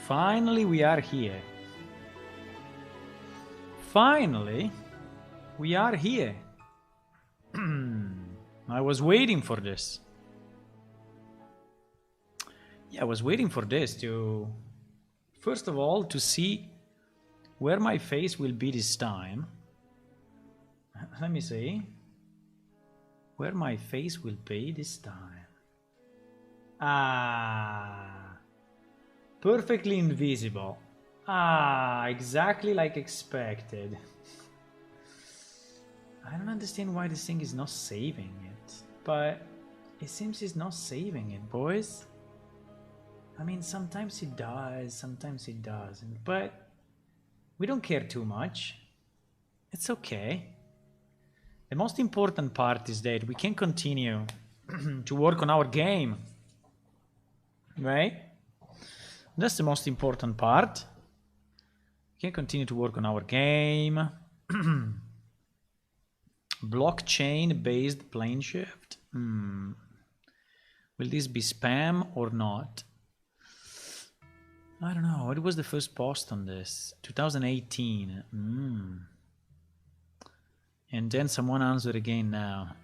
Finally, we are here. Finally, we are here. I was waiting for this. Yeah, I was waiting for this to, first of all, to see where my face will be this time. Let me see. Where my face will be this time. Ah. Perfectly invisible. Ah, exactly like expected. I don't understand why this thing is not saving it. But it seems it's not saving it, boys. I mean, sometimes it does, sometimes it doesn't. But we don't care too much. It's okay. The most important part is that we can continue to work on our game. Right? That's the most important part. We can continue to work on our game. Blockchain-based plane shift. Will this be spam or not? I don't know. What was the first post on this? 2018. And then someone answered again now.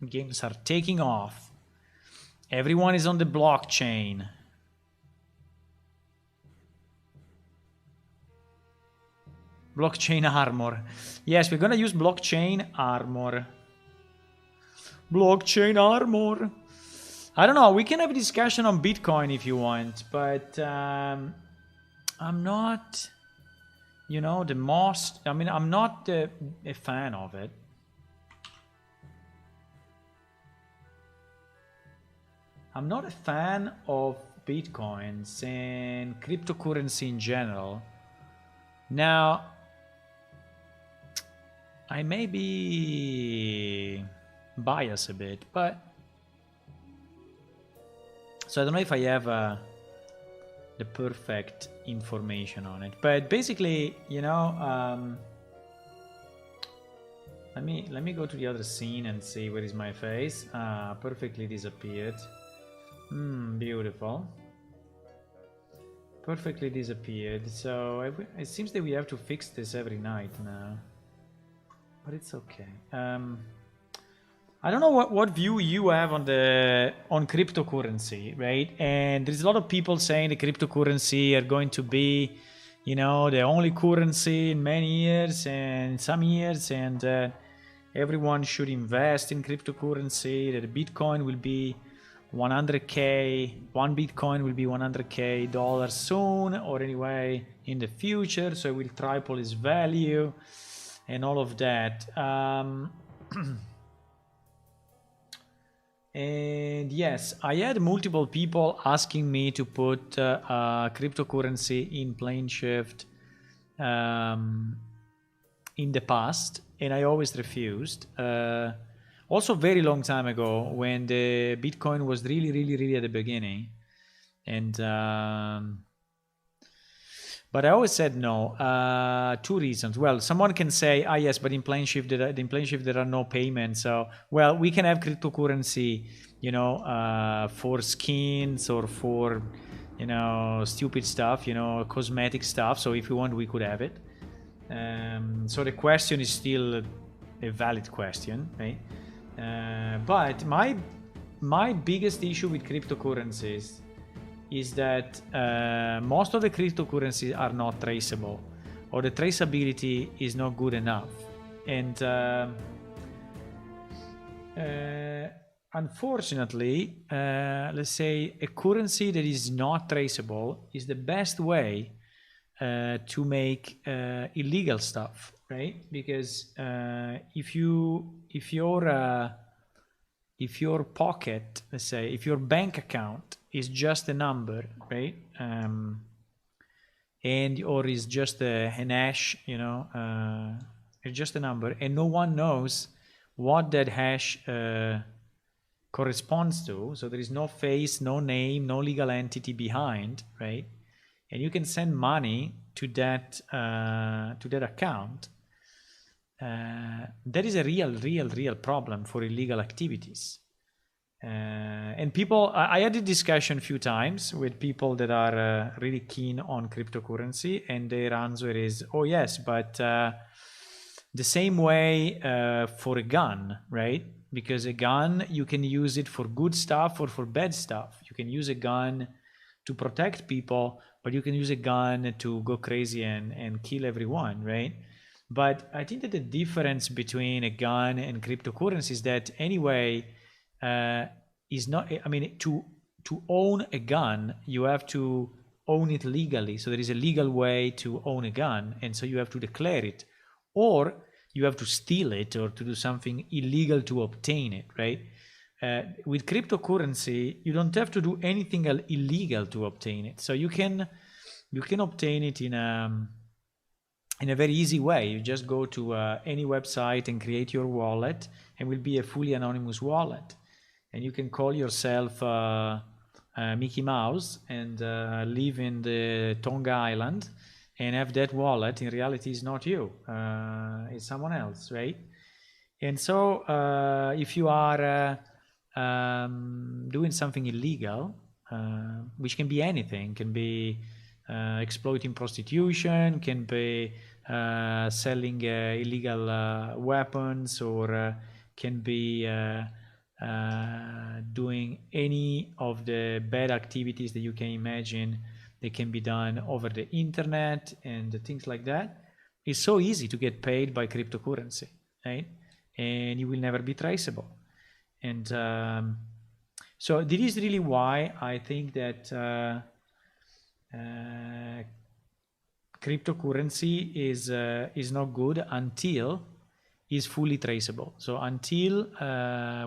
Games are taking off. Everyone is on the blockchain. Blockchain armor. Yes, we're gonna use blockchain armor. Blockchain armor. I don't know, we can have a discussion on Bitcoin if you want, but I'm not, you know, the most, I mean, I'm not a fan of it. I'm not a fan of Bitcoins and cryptocurrency in general. Now, I may be biased a bit, but so I don't know if I have the perfect information on it. But basically, you know, let me go to the other scene and see where is my face. Perfectly disappeared. Beautiful. Perfectly disappeared. So it seems that we have to fix this every night now. But it's okay. I don't know what view you have on cryptocurrency, right? And there's a lot of people saying the cryptocurrency are going to be, you know, the only currency in many years and some years, and everyone should invest in cryptocurrency. That Bitcoin will be 100k, one Bitcoin will be 100k dollars soon, or anyway in the future, so it will triple its value and all of that. And yes, I had multiple people asking me to put cryptocurrency in plane shift in the past, and I always refused. Also very long time ago when the Bitcoin was really at the beginning, and but I always said no. Two reasons. Well, someone can say, yes, but in plane shift there are no payments. So, well, we can have cryptocurrency, you know, for skins or for, you know, stupid stuff, you know, cosmetic stuff. So if you want, we could have it. So the question is still a valid question, right? But my biggest issue with cryptocurrencies is that most of the cryptocurrencies are not traceable, or the traceability is not good enough. And unfortunately, let's say a currency that is not traceable is the best way to make illegal stuff, right? Because if your pocket, let's say, if your bank account is just a number, right? Or is just an hash, you know, it's just a number, and no one knows what that hash corresponds to. So there is no face, no name, no legal entity behind, right? And you can send money to that account. That is a real problem for illegal activities. And people, I had a discussion a few times with people that are really keen on cryptocurrency, and their answer is, oh yes, but the same way for a gun, right? Because a gun, you can use it for good stuff or for bad stuff. You can use a gun to protect people, but you can use a gun to go crazy and kill everyone, right? But I think that the difference between a gun and cryptocurrency is that anyway, is not, I mean, to own a gun, you have to own it legally. So there is a legal way to own a gun, and so you have to declare it, or you have to steal it or to do something illegal to obtain it, right? With cryptocurrency, you don't have to do anything illegal to obtain it. So you can obtain it in a very easy way. You just go to any website and create your wallet, and will be a fully anonymous wallet. And you can call yourself Mickey Mouse and live in the Tonga Island and have that wallet. In reality, it's not you, it's someone else, right? And so if you are doing something illegal, which can be anything, can be exploiting prostitution, can be selling illegal weapons, or can be doing any of the bad activities that you can imagine that can be done over the internet and things like that. It's so easy to get paid by cryptocurrency, right? And you will never be traceable. And so this is really why I think that cryptocurrency is not good until is fully traceable. So until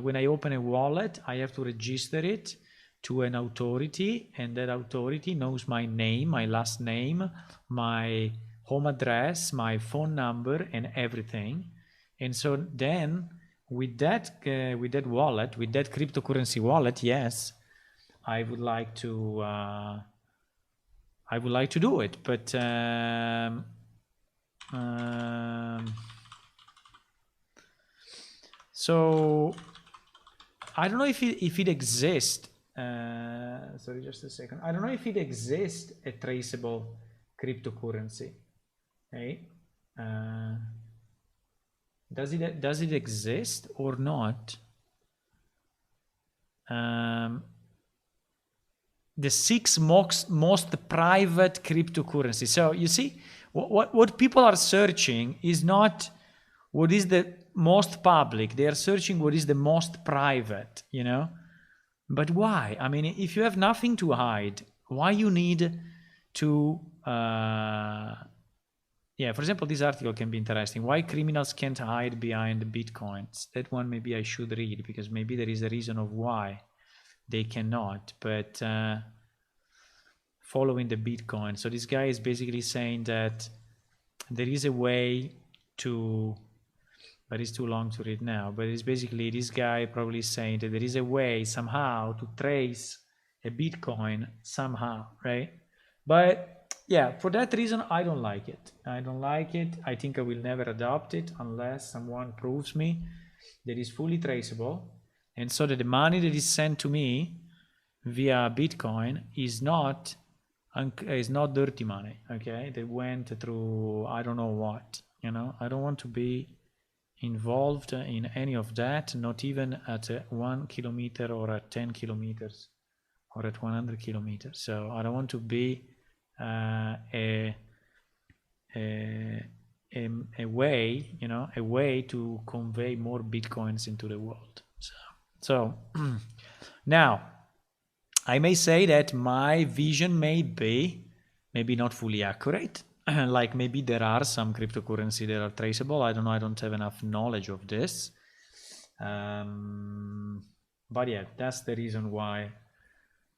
when I open a wallet, I have to register it to an authority, and that authority knows my name, my last name, my home address, my phone number, and everything. And so then with that wallet, with that cryptocurrency wallet, yes, I would like to do it, but so I don't know if it exists. Sorry, just a second. I don't know if it exists a traceable cryptocurrency. Okay. Does it exist or not? The 6 most private cryptocurrency. So you see, what people are searching is not what is the most public. They are searching what is the most private, you know? But why? I mean, if you have nothing to hide, why you need to... yeah, for example, this article can be interesting. Why criminals can't hide behind bitcoins. That one maybe I should read, because maybe there is a reason of why they cannot. But following the Bitcoin. So this guy is basically saying that there is a way to... but it's too long to read now. But it's basically this guy probably saying that there is a way somehow to trace a Bitcoin somehow, right? But yeah, for that reason, I don't like it. I don't like it. I think I will never adopt it unless someone proves me that it's fully traceable. And so that the money that is sent to me via Bitcoin is not dirty money, okay? That went through, I don't know what, you know? I don't want to be involved in any of that, not even at 1 kilometer or at 10 kilometers or at 100 kilometers. So I don't want to be a way, you know, a way to convey more Bitcoins into the world. So now I may say that my vision may be maybe not fully accurate. Like maybe there are some cryptocurrency that are traceable. I don't know. I don't have enough knowledge of this. But yeah, that's the reason why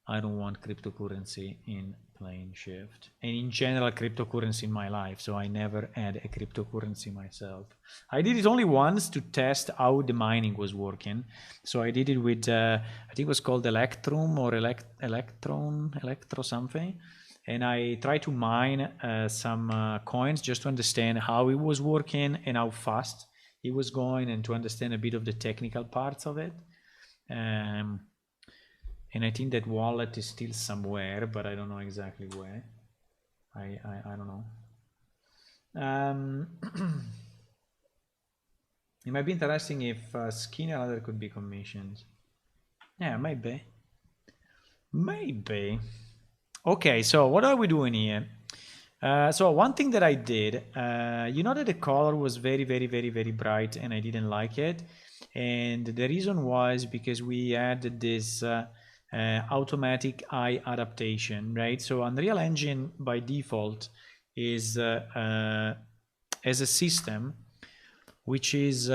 I don't want cryptocurrency in Plane Shift, and in general cryptocurrency in my life. So I never had a cryptocurrency myself. I did it only once to test how the mining was working. So I did it with I think it was called Electrum or Electro something, and I tried to mine some coins just to understand how it was working and how fast it was going, and to understand a bit of the technical parts of it. And I think that wallet is still somewhere, but I don't know exactly where. I don't know. It might be interesting if skin and other could be commissioned. Yeah, maybe. Maybe. Okay, so what are we doing here? So one thing that I did, you know that the color was very, very, very, very bright and I didn't like it. And the reason was because we had this automatic eye adaptation, right? So Unreal Engine by default is as a system, which is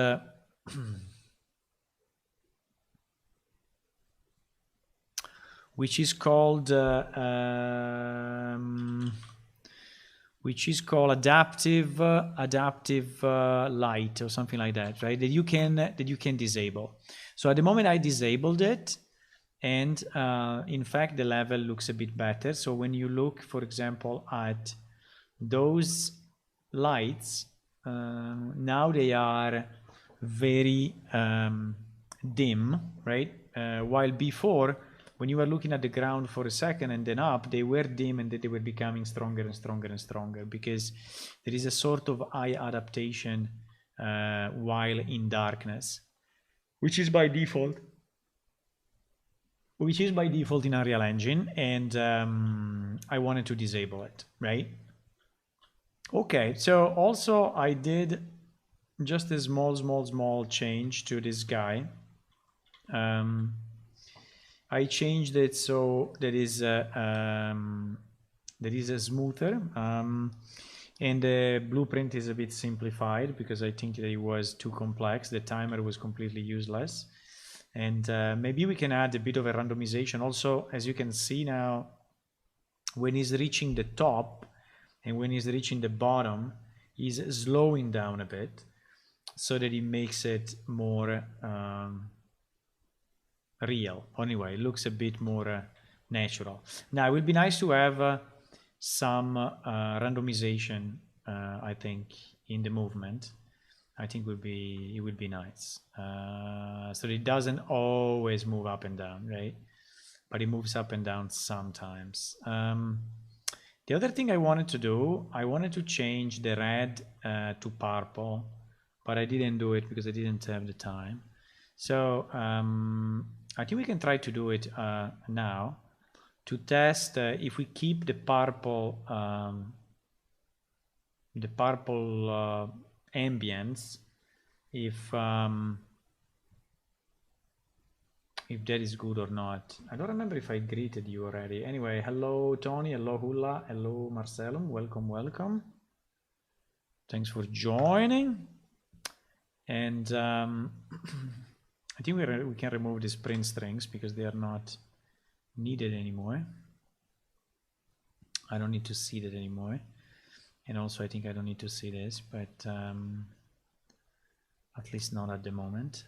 which is called adaptive light or something like that, right? That you can disable. So at the moment I disabled it, and in fact the level looks a bit better. So when you look, for example, at those lights, now they are very dim, right? While before, when you were looking at the ground for a second and then up, they were dim and then they were becoming stronger and stronger and stronger, because there is a sort of eye adaptation while in darkness, which is by default in Unreal Engine, and I wanted to disable it, right? Okay, so also I did just a small change to this guy. I changed it so that is a smoother, and the blueprint is a bit simplified because I think that it was too complex. The timer was completely useless, and maybe we can add a bit of a randomization. Also, as you can see now, when he's reaching the top and when he's reaching the bottom, he's slowing down a bit so that it makes it more real. Anyway, it looks a bit more natural. Now, it would be nice to have some randomization, I think, in the movement. I think it would be nice. So it doesn't always move up and down, right? But it moves up and down sometimes. The other thing I wanted to do, I wanted to change the red to purple, but I didn't do it because I didn't have the time. So I think we can try to do it now to test if we keep the purple ambience, if that is good or not. I don't remember if I greeted you already. Anyway, hello Tony, hello Hula, hello Marcelum, welcome. Thanks for joining. And I think we can remove these print strings because they are not needed anymore. I don't need to see that anymore. And also I think I don't need to see this, but at least not at the moment.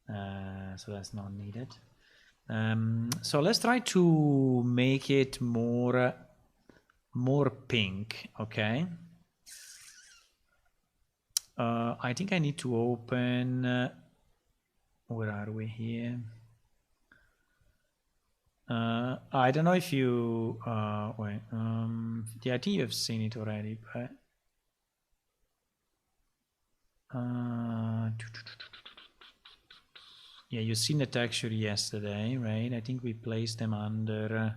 So that's not needed. So let's try to make it more pink, okay? I think I need to open, where are we here? I don't know if you, wait, yeah, I think you have seen it already, but yeah, you've seen the texture yesterday, right? I think we placed them under,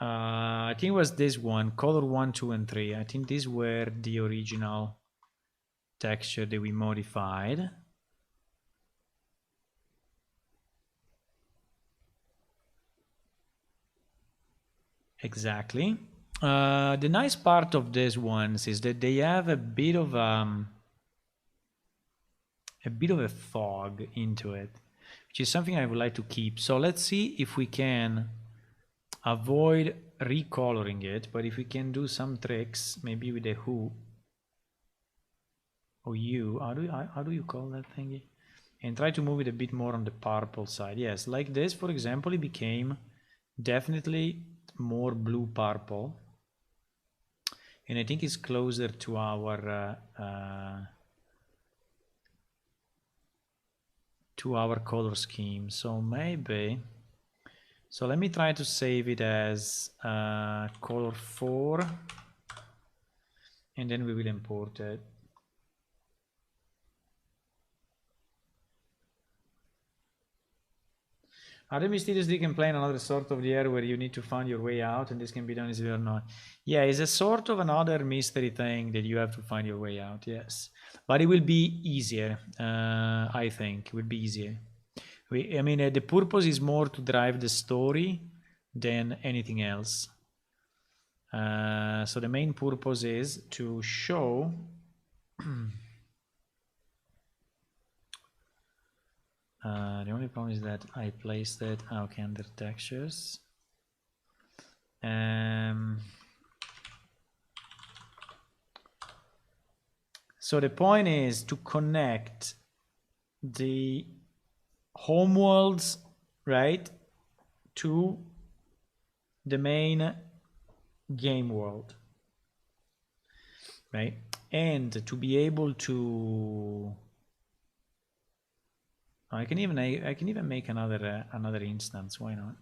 I think it was this one, color 1, 2, and 3. I think these were the original texture that we modified. Exactly. The nice part of these ones is that they have a bit of a fog into it, which is something I would like to keep. So let's see if we can avoid recoloring it, but if we can do some tricks, maybe with the who or you, how do you call that thingy? And try to move it a bit more on the purple side. Yes, like this, for example, it became definitely more blue purple, and I think it's closer to our to our color scheme. So maybe, so let me try to save it as color 4, and then we will import it. Other mysterious can play another sort of the air where you need to find your way out, and this can be done easily or not. Yeah, it's a sort of another mystery thing that you have to find your way out, yes. But it will be easier, I think. It will be easier. I mean, the purpose is more to drive the story than anything else. So the main purpose is to show the only problem is that I placed it okay under textures. So the point is to connect the homeworlds, right, to the main game world, right, and to be able to I can even make another instance. Why not?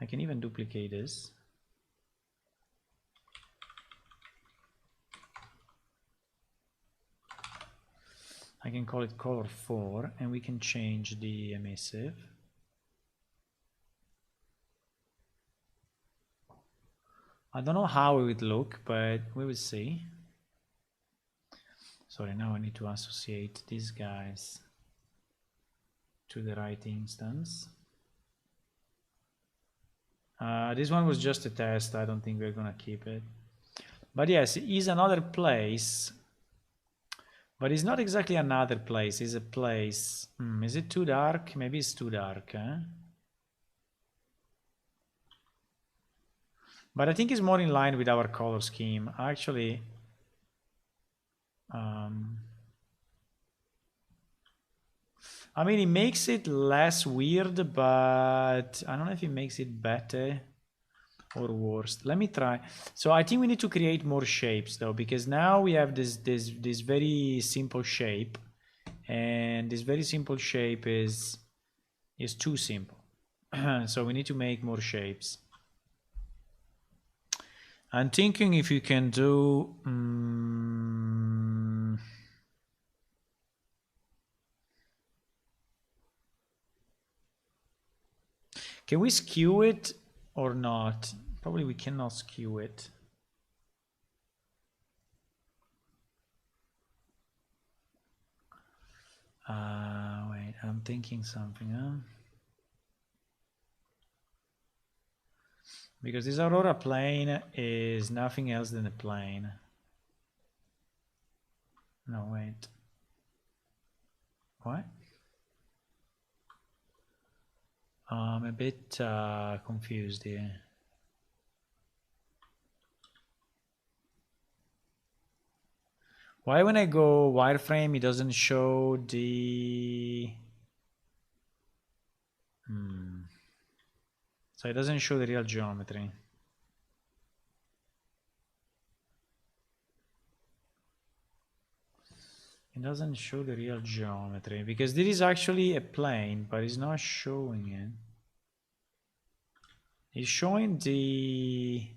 I can even duplicate this. I can call it color 4, and we can change the emissive. I don't know how it would look, but we will see. Sorry, now I need to associate these guys to the right instance. This one was just a test. I don't think we're gonna keep it. But yes, it is another place. But it's not exactly another place. It's a place. Is it too dark? Maybe it's too dark, eh? But I think it's more in line with our color scheme. Actually, I mean, it makes it less weird, but I don't know if it makes it better or worse. Let me try. So I think we need to create more shapes though, because now we have this very simple shape, and this very simple shape is too simple. So we need to make more shapes. I'm thinking if you can do can we skew it or not? Probably we cannot skew it. Wait, I'm thinking something, huh? Because this Aurora plane is nothing else than a plane. No, wait. What? I'm a bit confused here. Why when I go wireframe it doesn't show the... So it doesn't show the real geometry. It doesn't show the real geometry because this is actually a plane, but it's not showing it. It's showing the...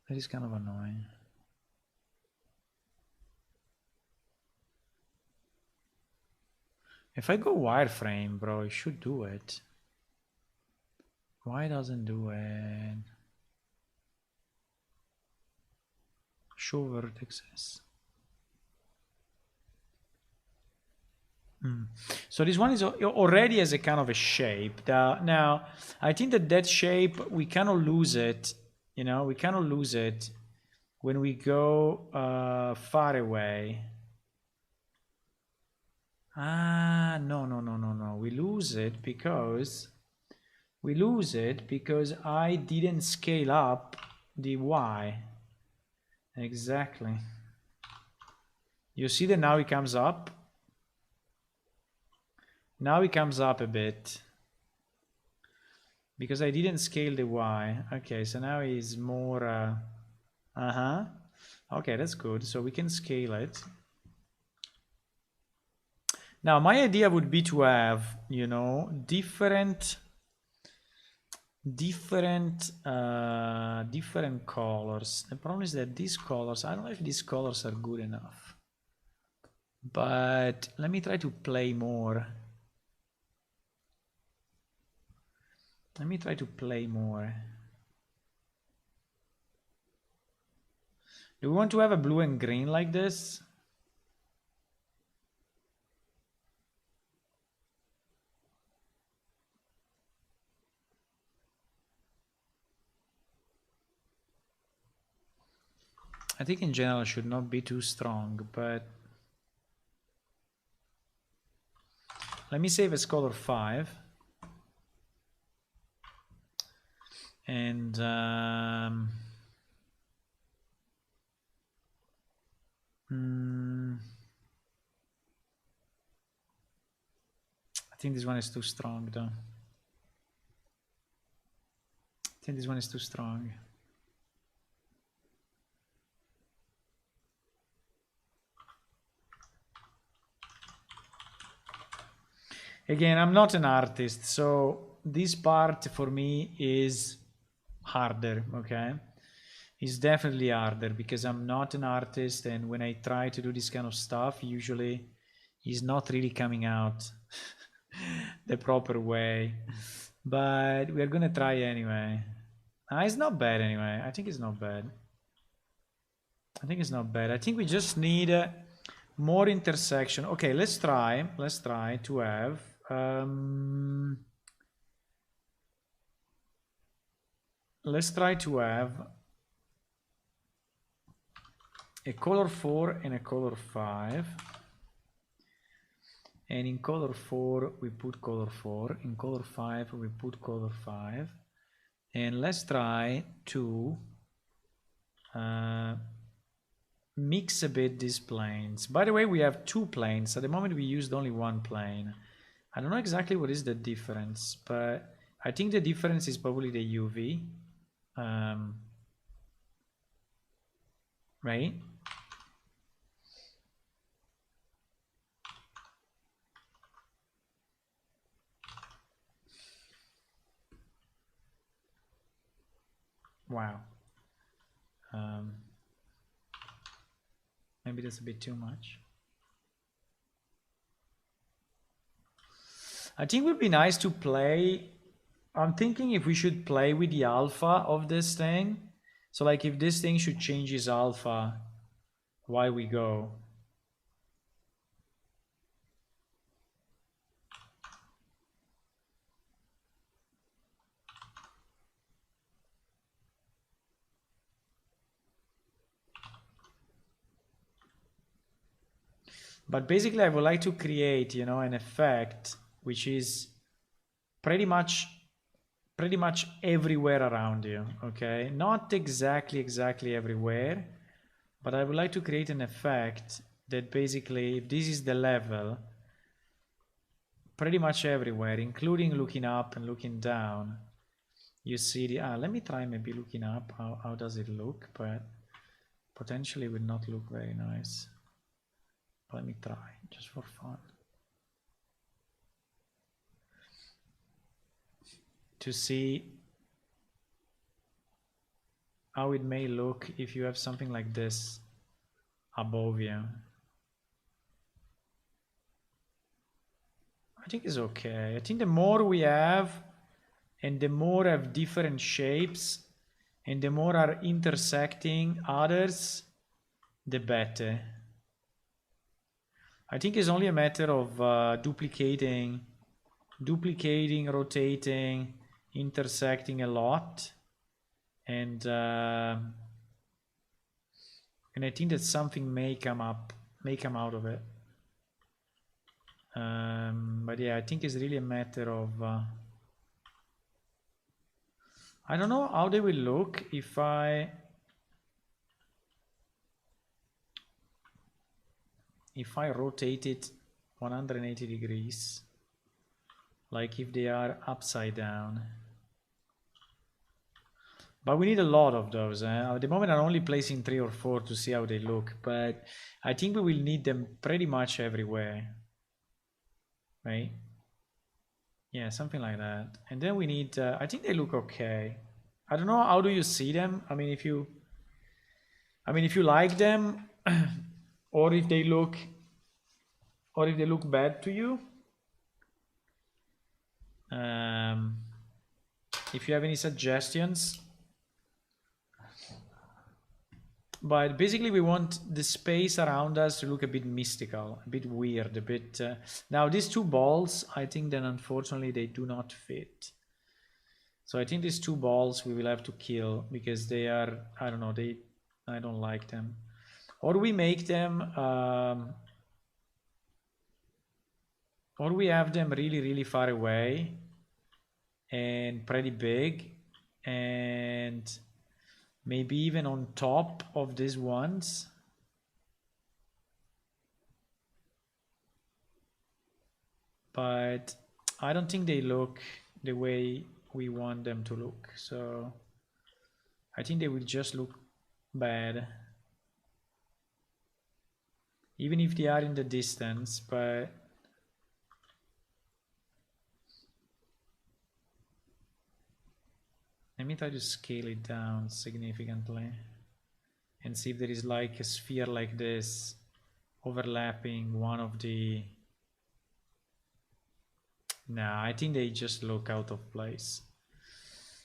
That is kind of annoying. If I go wireframe, bro, it should do it. Why doesn't do it? Show vertexes. So this one is already as a kind of a shape. Now, I think that shape, we cannot lose it. You know, we cannot lose it when we go far away. No. We lose it because I didn't scale up the Y. Exactly. You see that now it comes up. Now it comes up a bit because I didn't scale the Y. Okay, so now it's more Okay, that's good. So we can scale it. Now, my idea would be to have, you know, different colors. The problem is that these colors, I don't know if these colors are good enough. But let me try to play more. Let me try to play more. Do we want to have a blue and green like this? I think in general it should not be too strong, but let me save as color 5. And I think this one is too strong though. I think this one is too strong. Again, I'm not an artist, so this part for me is harder, okay? It's definitely harder because I'm not an artist, and when I try to do this kind of stuff, usually it's not really coming out the proper way. But we're gonna try anyway. It's not bad anyway. I think it's not bad. I think it's not bad. I think we just need more intersection. Okay, let's try to have let's try to have a color 4 and a color 5. And in color 4 we put color 4, in color 5 we put color 5. And let's try to mix a bit these planes. By the way, we have 2 planes. At the moment we used only 1 plane. I don't know exactly what is the difference, but I think the difference is probably the UV. Right? Wow. Maybe that's a bit too much. I think it would be nice to play. I'm thinking if we should play with the alpha of this thing. So like if this thing should change its alpha while we go. But basically I would like to create, you know, an effect which is pretty much everywhere around you, okay? Not exactly everywhere, but I would like to create an effect that basically, if this is the level, pretty much everywhere, including looking up and looking down, you see the, let me try maybe looking up, how does it look, but potentially would not look very nice. Let me try, just for fun. To see how it may look if you have something like this above you. I think it's okay. I think the more we have, and the more have different shapes, and the more are intersecting others, the better. I think it's only a matter of duplicating, rotating, intersecting a lot, and I think that something may come out of it. But yeah, I think it's really a matter of I don't know how they will look if I rotate it 180 degrees, like if they are upside down. But we need a lot of those. At the moment, I'm only placing 3 or 4 to see how they look. But I think we will need them pretty much everywhere. Right? Yeah, something like that. And then we need, I think they look okay. I don't know, how do you see them? I mean, if you like them, or if they look bad to you. If you have any suggestions. But basically we want the space around us to look a bit mystical, a bit weird, a bit... Now these 2 balls, I think then unfortunately they do not fit. So I think these 2 balls we will have to kill because they are, I don't know, I don't like them. Or we make them, or we have them really, really far away and pretty big, and maybe even on top of these ones. But I don't think they look the way we want them to look. So I think they will just look bad. Even if they are in the distance, but... Let me try to scale it down significantly and see if there is like a sphere like this overlapping one of the... Nah, I think they just look out of place.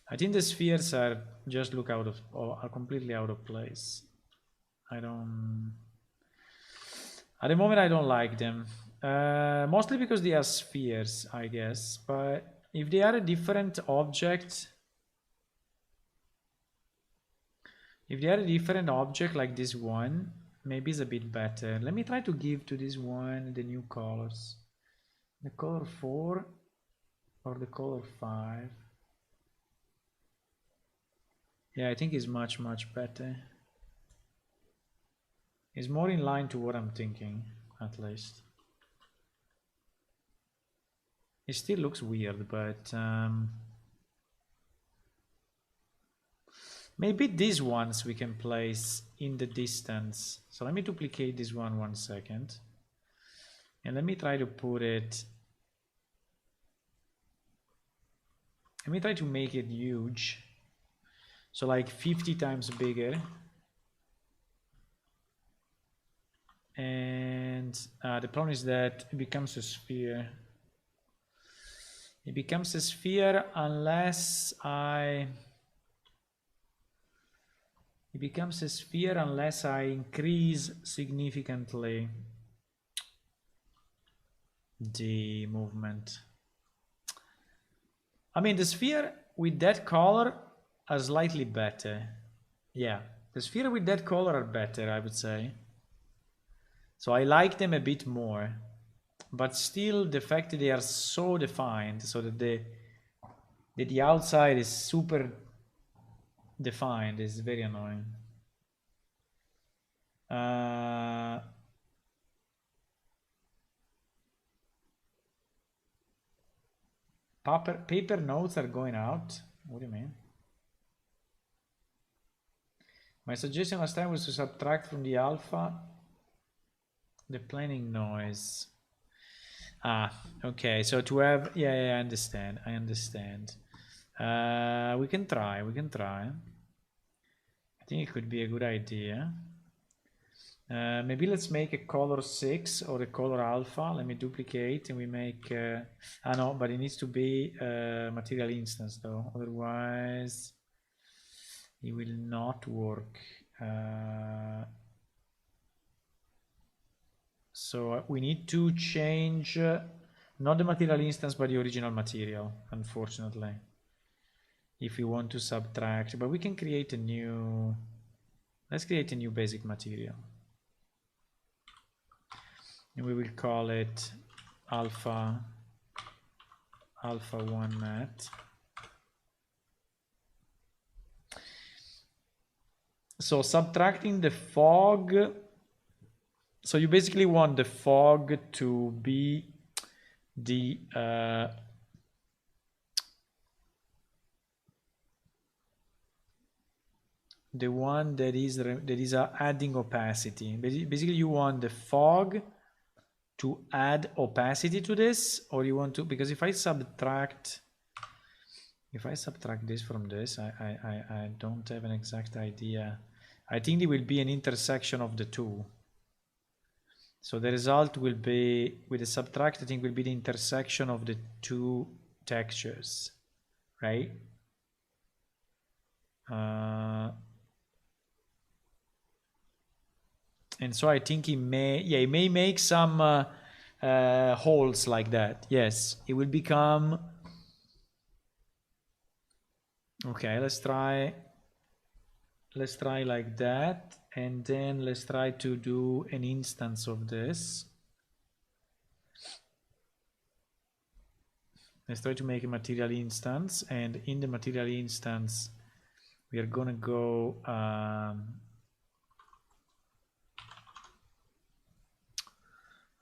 I think the spheres are completely out of place. At the moment I don't like them. Mostly because they are spheres, I guess. But if they are a different object... If they are a different object like this one, maybe it's a bit better. Let me try to give to this one the new colors. The color 4 or the color 5. Yeah, I think it's much, much better. It's more in line to what I'm thinking, at least. It still looks weird, but... maybe these ones we can place in the distance. So let me duplicate this one second. And let me try to put it... Let me try to make it huge. So like 50 times bigger. And the problem is that it becomes a sphere. It becomes a sphere unless I... It becomes a sphere unless I increase significantly the movement. I mean, the sphere with that color are slightly better. Yeah, the sphere with that color are better, I would say. So I like them a bit more. But still, the fact that they are so defined, so that the outside is super defined, is very annoying. Paper notes are going out. What do you mean? My suggestion last time was to subtract from the alpha the planning noise. Okay, so to have... Yeah, I understand. We can try. I think it could be a good idea. Maybe let's make a color 6 or a color alpha. Let me duplicate and we make... no, but it needs to be a material instance though. Otherwise, it will not work. So we need to change not the material instance, but the original material, unfortunately. If we want to subtract, but we can create a new... Let's create a new basic material. And we will call it alpha 1 mat. So subtracting the fog. So you basically want the fog to be the... the one that is adding opacity. Basically, you want the fog to add opacity to this, or you want to, because if I subtract this from this, I don't have an exact idea. I think there will be an intersection of the two. So the result will be, with the subtract, I think will be the intersection of the two textures, right? And so I think it may make some holes like that. Yes, it will become. Okay, let's try like that, and then let's try to do an instance of this. Let's try to make a material instance, and in the material instance, we are gonna go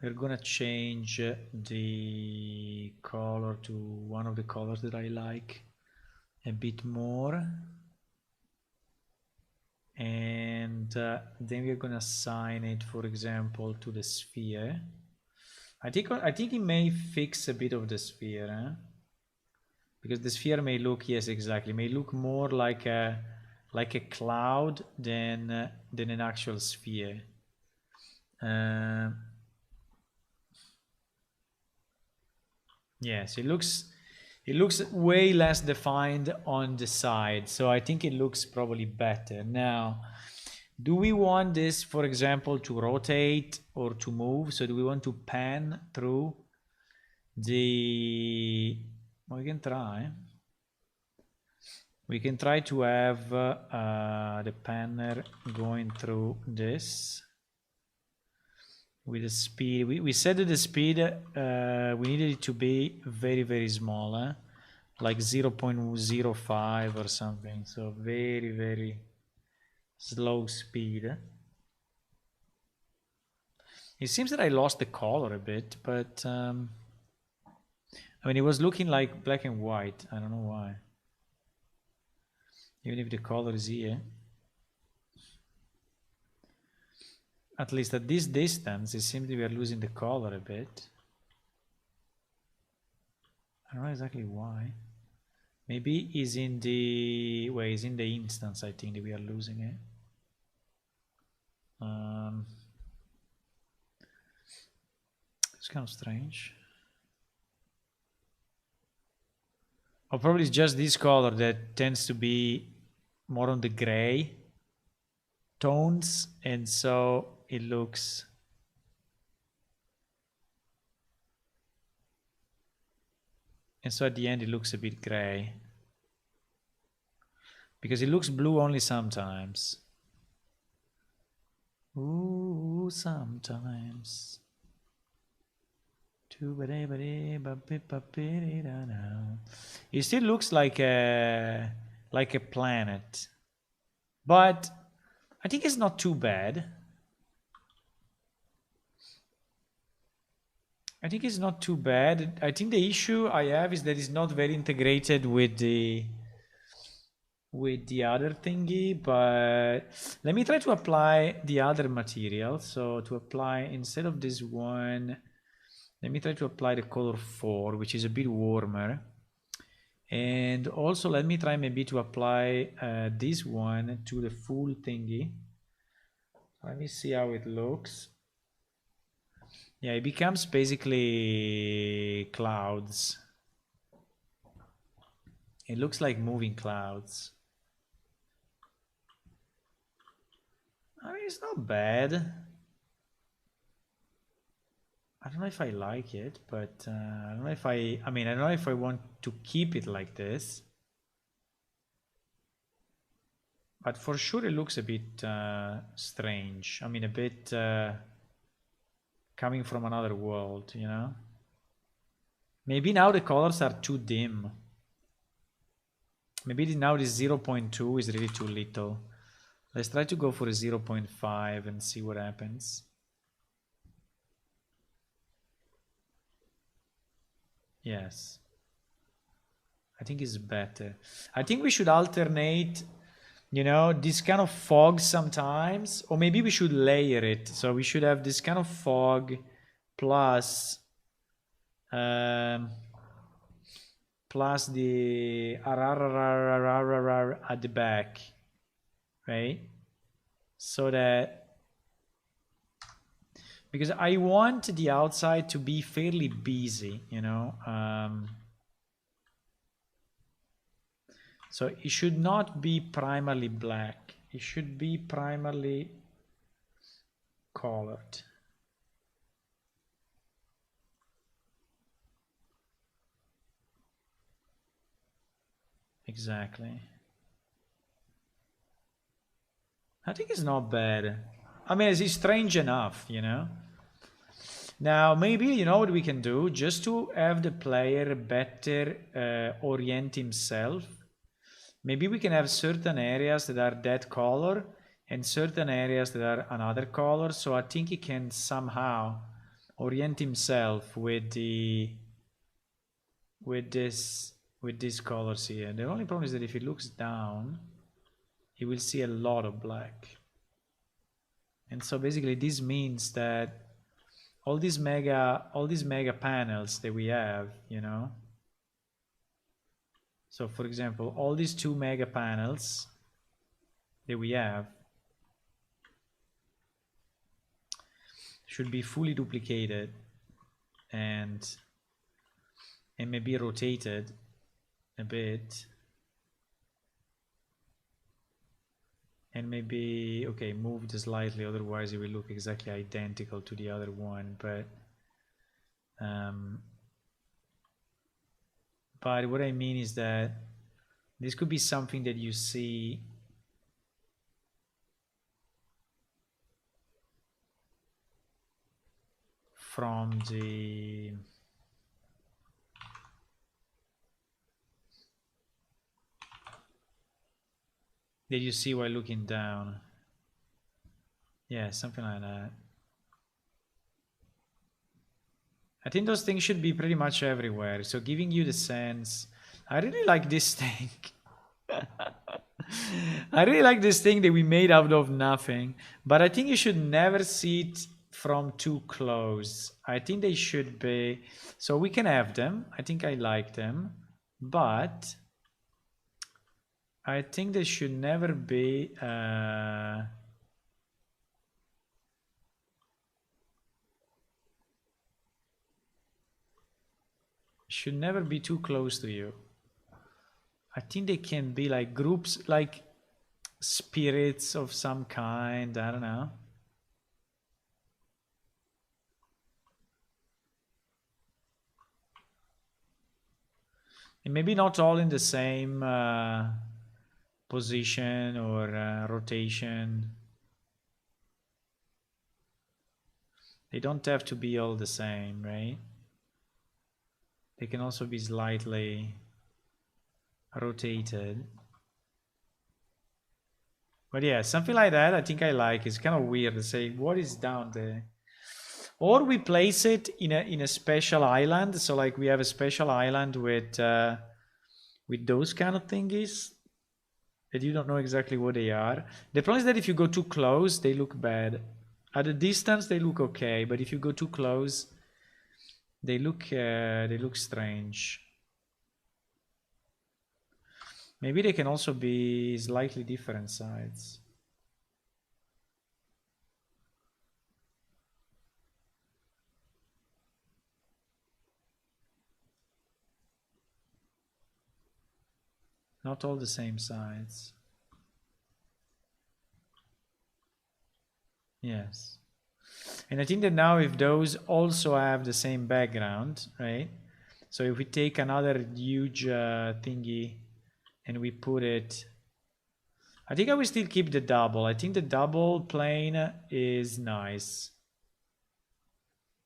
we're gonna change the color to one of the colors that I like a bit more, and then we're gonna assign it, for example, to the sphere. I think it may fix a bit of the sphere, because the sphere may look, yes, exactly, may look more like a cloud than an actual sphere. Yes, it looks way less defined on the side, so I think it looks probably better. Now, do we want this, for example, to rotate or to move? So do we want to pan through the... Well, we can try. We can try to have the panner going through this with the speed. We said that the speed, we needed it to be very, very small, like 0.05 or something. So very, very slow speed. It seems that I lost the color a bit, but I mean, it was looking like black and white. I don't know why. Even if the color is here. At least at this distance, it seems we are losing the color a bit. I don't know exactly why. Maybe it's in the... Well, it's in the instance, I think, that we are losing it. It's kind of strange. Or probably it's just this color that tends to be more on the gray tones, and so it looks... And so at the end it looks a bit gray. Because it looks blue only sometimes. Ooh, sometimes. It still looks like a planet, but I think it's not too bad. I think it's not too bad. I think the issue I have is that it's not very integrated with the other thingy, but let me try to apply the other material. So to apply, instead of this one, let me try to apply the color 4, which is a bit warmer. And also let me try maybe to apply this one to the full thingy. Let me see how it looks. Yeah, it becomes basically clouds. It looks like moving clouds. I mean, it's not bad. I don't know if I like it, but I don't know if I don't know if I want to keep it like this. But for sure it looks a bit strange. I mean, a bit coming from another world, you know? Maybe now the colors are too dim. Maybe now this 0.2 is really too little. Let's try to go for a 0.5 and see what happens. Yes. I think it's better. I think we should alternate You know, this kind of fog sometimes, or maybe we should layer it. So we should have this kind of fog plus plus the at the back, right? So that, because I want the outside to be fairly busy, you know. So it should not be primarily black. It should be primarily colored. Exactly. I think it's not bad. I mean, it's strange enough, you know. Now, maybe, you know what we can do? Just to have the player better orient himself, maybe we can have certain areas that are that color and certain areas that are another color. So I think he can somehow orient himself with the with these colors here. The only problem is that if he looks down, he will see a lot of black. And so basically this means that all these mega panels that we have, you know. So for example, all these 2 mega panels that we have should be fully duplicated and maybe rotated a bit. And maybe, okay, moved slightly, otherwise it will look exactly identical to the other one. But what I mean is that this could be something that you see from the that you see while looking down. Yeah, something like that. I think those things should be pretty much everywhere. So giving you the sense, I really like this thing. I really like this thing that we made out of nothing, but I think you should never see it from too close. I think they should be, so we can have them. I think I like them, but I think they should never be should never be too close to you. I think they can be like groups, like spirits of some kind. I don't know. And maybe not all in the same position or rotation. They don't have to be all the same, right? They can also be slightly rotated. But yeah, something like that I think I like. It's kind of weird to say what is down there. Or we place it in a special island. So like we have a special island with those kind of thingies that you don't know exactly what they are. The problem is that if you go too close, they look bad. At a distance, they look okay, but if you go too close, they look strange. Maybe they can also be slightly different sides. Not all the same sides. Yes. And I think that now if those also have the same background, right? So if we take another huge thingy and we put it, I think I will still keep the double. I think the double plane is nice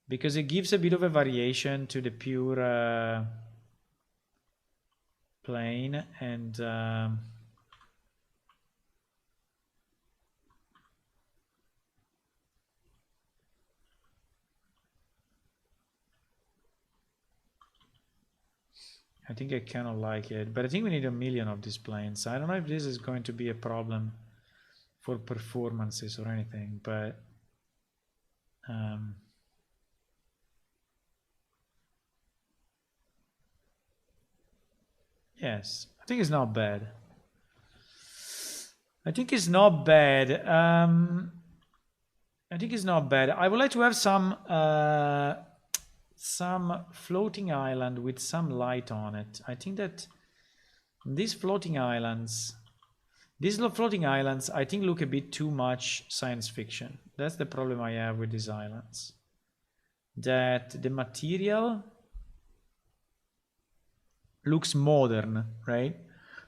because it gives a bit of a variation to the pure plane. And I think I cannot like it, but I think we need 1,000,000 of these planes. I don't know if this is going to be a problem for performances or anything, but yes, I think it's not bad. I think it's not bad. I think it's not bad. I would like to have some floating island with some light on it. I think that these floating islands, I think look a bit too much science fiction. That's the problem I have with these islands. That the material looks modern, right?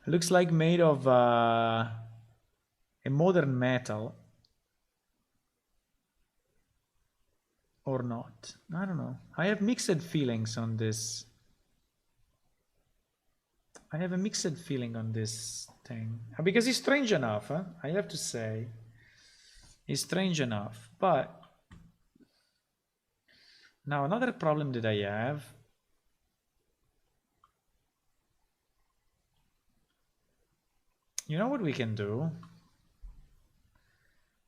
It looks like made of a modern metal. Or not. I don't know. I have mixed feelings on this. I have a mixed feeling on this thing. Because it's strange enough, huh? I have to say. It's strange enough. But now another problem that I have. You know what we can do?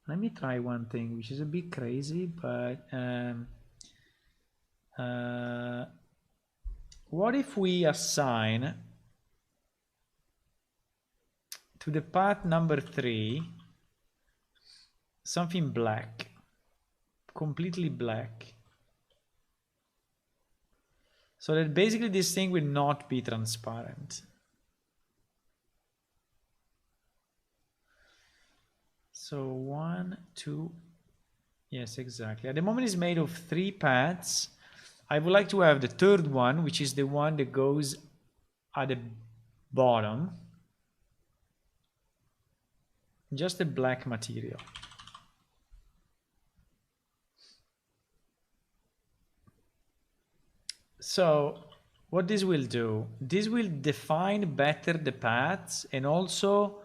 Let me try one thing, which is a bit crazy, but what if we assign to the path number 3 something black, completely black, so that basically this thing will not be transparent. So 1, 2, yes, exactly. At the moment it's made of 3 paths. I would like to have the third one, which is the one that goes at the bottom. Just a black material. So what this will do, this will define better the paths and also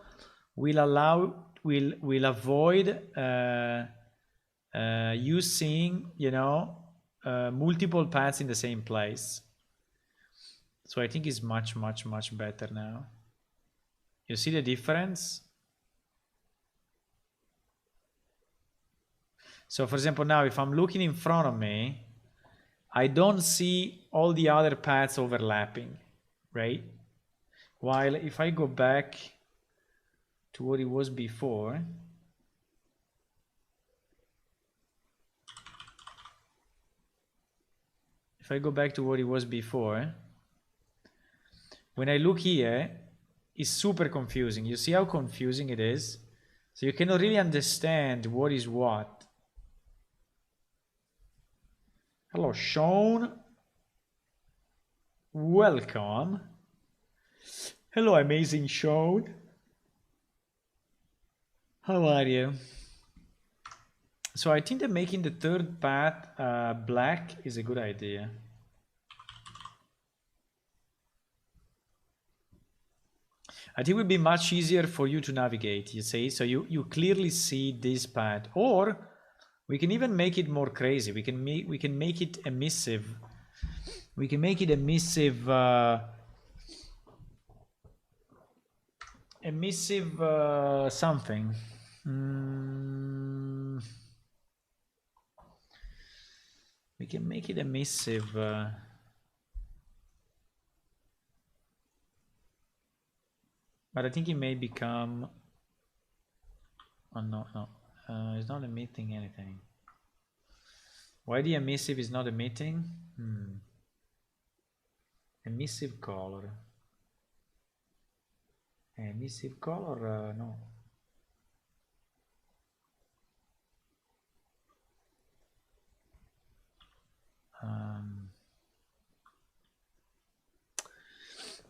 will allow, will avoid you seeing, you know, multiple paths in the same place. So I think it's much better now. You see the difference? So for example, now if I'm looking in front of me, I don't see all the other paths overlapping, right? While if I go back to what it was before, when I look here, it's super confusing. You see how confusing it is? So you cannot really understand what is what. Hello, Sean. Welcome. Hello, amazing Sean. How are you? So I think that making the third path black is a good idea. I think it would be much easier for you to navigate, you see? So you clearly see this path. Or we can even make it more crazy. We can make it emissive. We can make it emissive something. We can make it emissive. But I think it may become. Oh no, it's not emitting anything. Why the emissive is not emitting? Emissive color. Emissive color, no.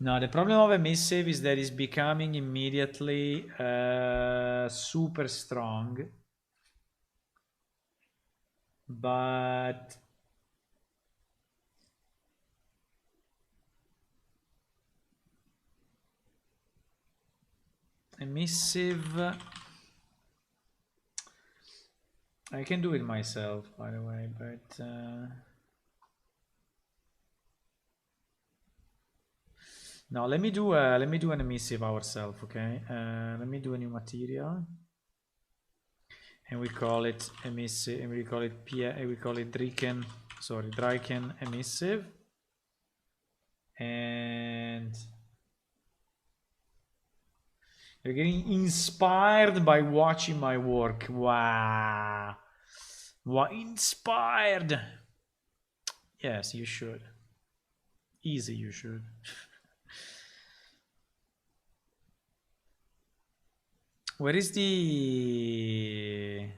No, the problem of emissive is that it's becoming immediately super strong. But emissive, I can do it myself, by the way, but Now let me do an emissive ourselves, okay? Let me do a new material, and we call it emissive, and we call it Dryken, sorry, Dryken emissive, and you're getting inspired by watching my work. Wow, what inspired? Yes, you should. Easy, you should. Where is the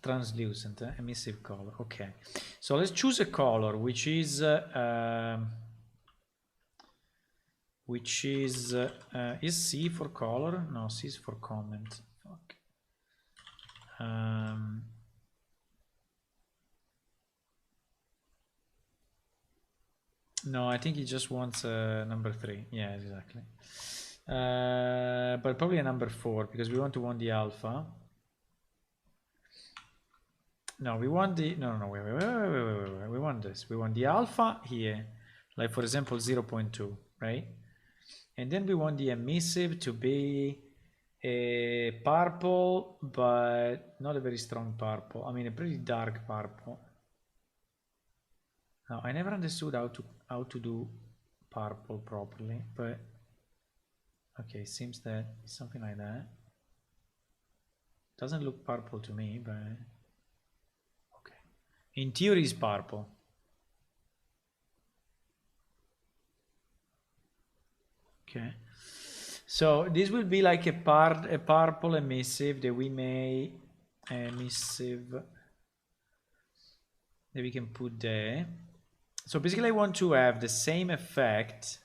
translucent, emissive color? Okay, so let's choose a color which is C for color? No, C is for comment. Fuck. No, I think he just wants number 3. Yeah, exactly. But probably a number 4 because we want the alpha. No, we want the wait. We want this. We want the alpha here, like for example 0.2, right? And then we want the emissive to be a purple, but not a very strong purple. I mean, a pretty dark purple. Now, I never understood how to do purple properly, but okay, seems that it's something like that. Doesn't look purple to me, but okay. In theory, it's purple. Okay. So this will be like a purple emissive that we may that we can put there. So basically I want to have the same effect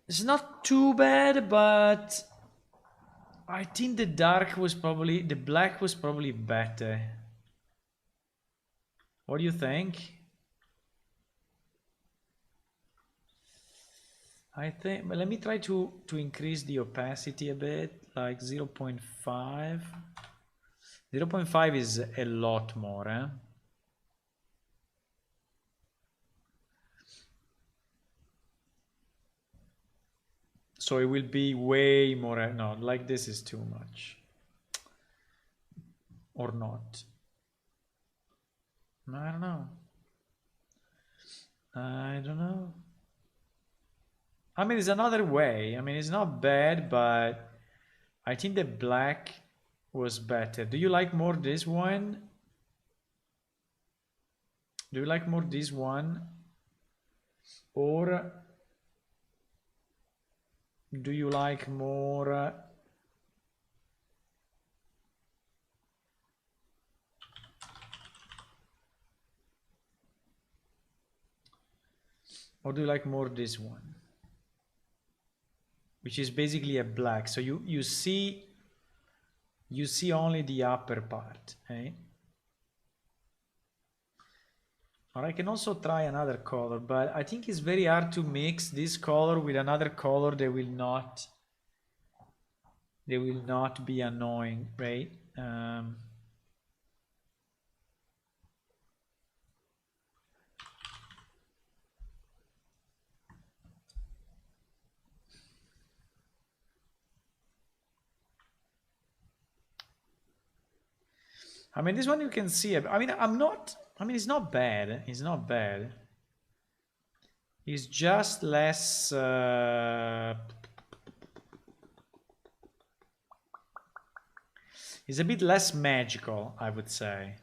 it's not too bad, but I think the black was probably better. What do you think? I think, but let me try to increase the opacity a bit, like 0.5. 0.5 is a lot more, eh? So it will be way more, no, like this is too much. Or not. I don't know. I don't know. I mean, it's another way. I mean, it's not bad, but I think the black was better. Do you like more this one? Do you like more this one? Or do you like more or do you like more this one? Which is basically a black. So you see only the upper part, eh? Or I can also try another color, but I think it's very hard to mix this color with another color that will not be annoying, right? I mean, this one you can see. I mean, it's not bad. It's not bad. It's just less. It's a bit less magical, I would say.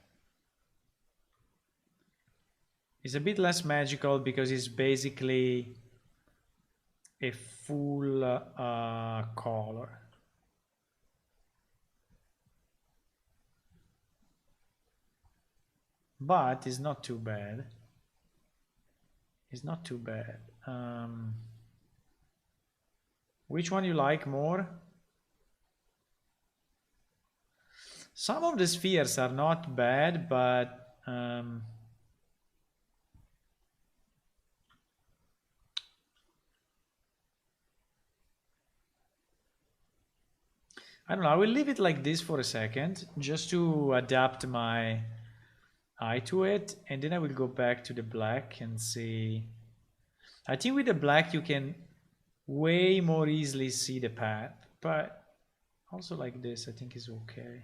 It's a bit less magical because it's basically a full color. But it's not too bad. It's not too bad. Which one you like more? Some of the spheres are not bad, but I don't know, I will leave it like this for a second, just to adapt my eye to it, and then I will go back to the black and see. I think with the black you can way more easily see the path, but also like this I think is okay.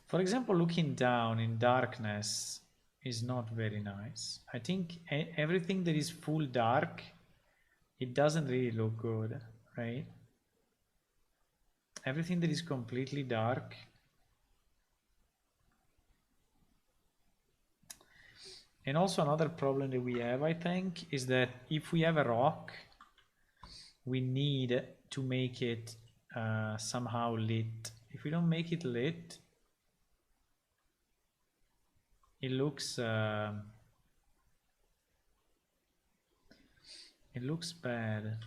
For example, looking down in darkness is not very nice. I think everything that is full dark, it doesn't really look good, right? Everything that is completely dark. And also another problem that we have, I think, is that if we have a rock, we need to make it somehow lit. If we don't make it lit, it looks bad.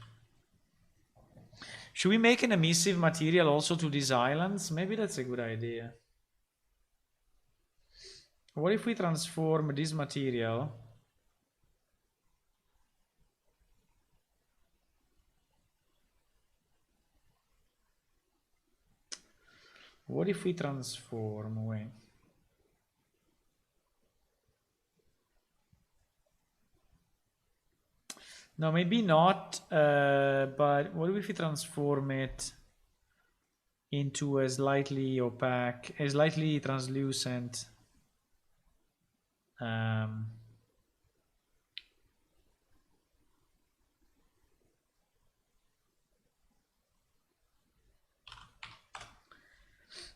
Should we make an emissive material also to these islands? Maybe that's a good idea. What if we transform this material wait. No, maybe not, but what if we transform it into a slightly opaque, a slightly translucent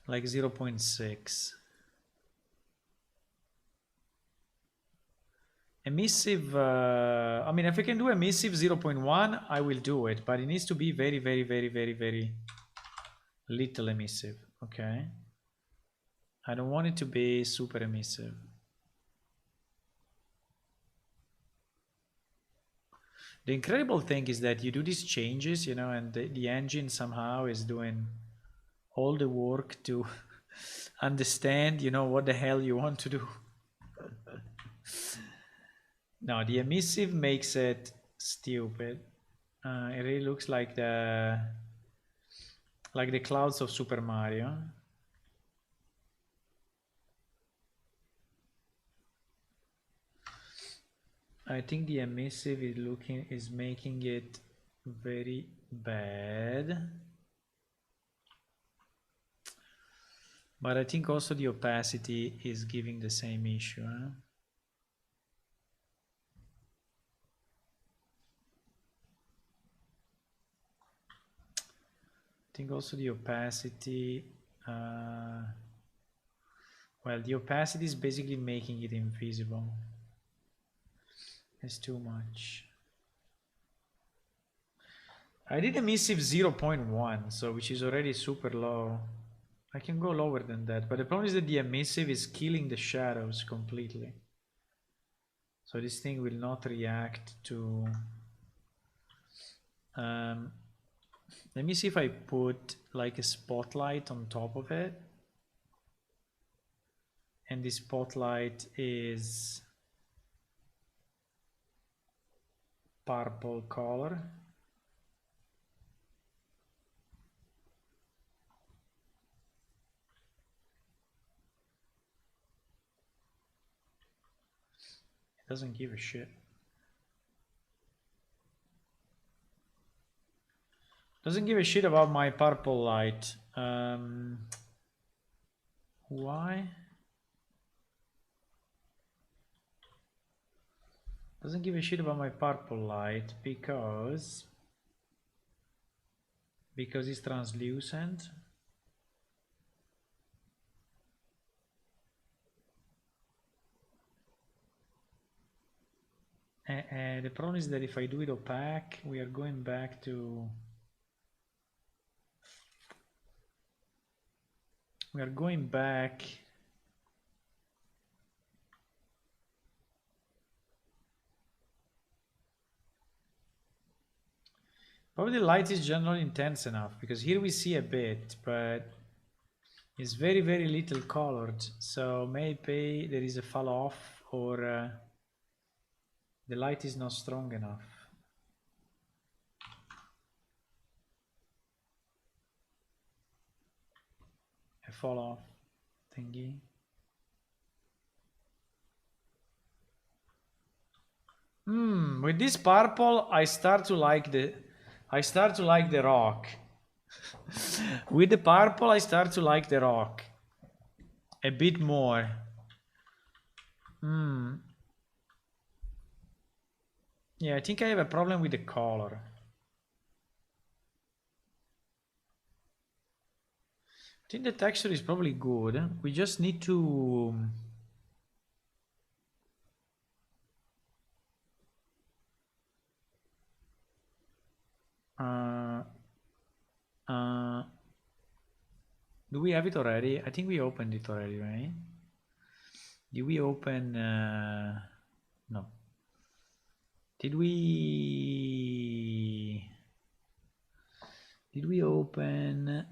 like 0.6. Emissive, I mean, if I can do emissive 0.1, I will do it, but it needs to be very, very, very, very, very little emissive, okay? I don't want it to be super emissive. The incredible thing is that you do these changes, you know, and the engine somehow is doing all the work to understand, you know, what the hell you want to do. No, the emissive makes it stupid. It really looks like the clouds of Super Mario. I think the emissive is making it very bad. But I think also the opacity is giving the same issue. Huh? I think also the opacity, well, the opacity is basically making it invisible. It's too much. I did emissive 0.1, so which is already super low. I can go lower than that, but the problem is that the emissive is killing the shadows completely. So this thing will not react to... let me see if I put like a spotlight on top of it. And the spotlight is purple color. It doesn't give a shit. Doesn't give a shit about my purple light. Why? Doesn't give a shit about my purple light because it's translucent. The problem is that if I do it opaque, we are going back to... We are going back... Probably the light is generally intense enough, because here we see a bit, but it's very, very little colored. So maybe there is a fall off, or The light is not strong enough. A fall off thingy. With this purple, I start to like the rock. With the purple, I start to like the rock a bit more. Yeah, I think I have a problem with the color. I think the texture is probably good. We just need to do we have it already? I think we opened it already, right? Did we open no. Did we open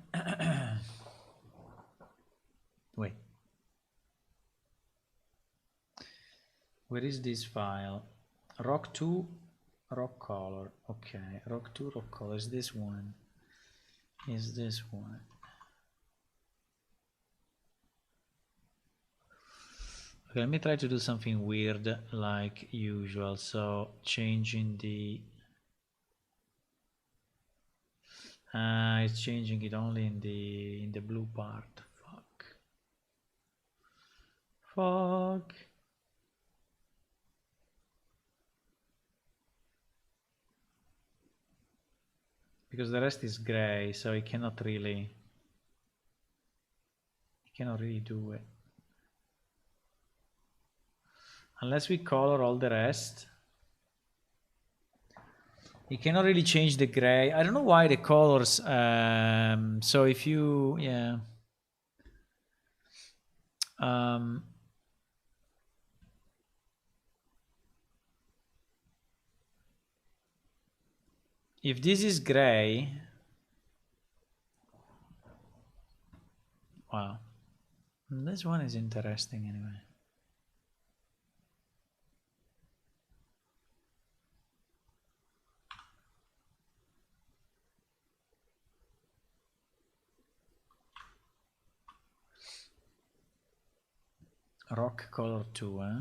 wait. Where is this file? Rock 2 rock color. Okay, rock 2 rock color is this one. Is this one. Okay, let me try to do something weird like usual. So changing the it's changing it only in the blue part. Fuck. Because the rest is gray, so it cannot really do it. Unless we color all the rest. You cannot really change the gray. I don't know why the colors. So if you, yeah. If this is gray, wow, this one is interesting anyway. Rock color 2, eh?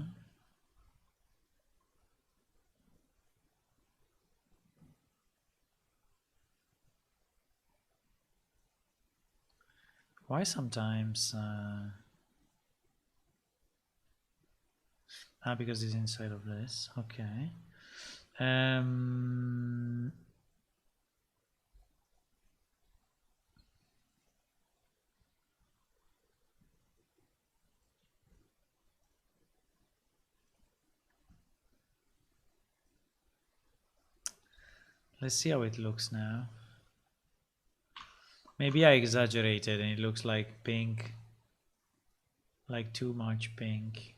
Why sometimes because it's inside of this. Okay. Let's see how it looks now. Maybe I exaggerated and it looks like pink, like too much pink.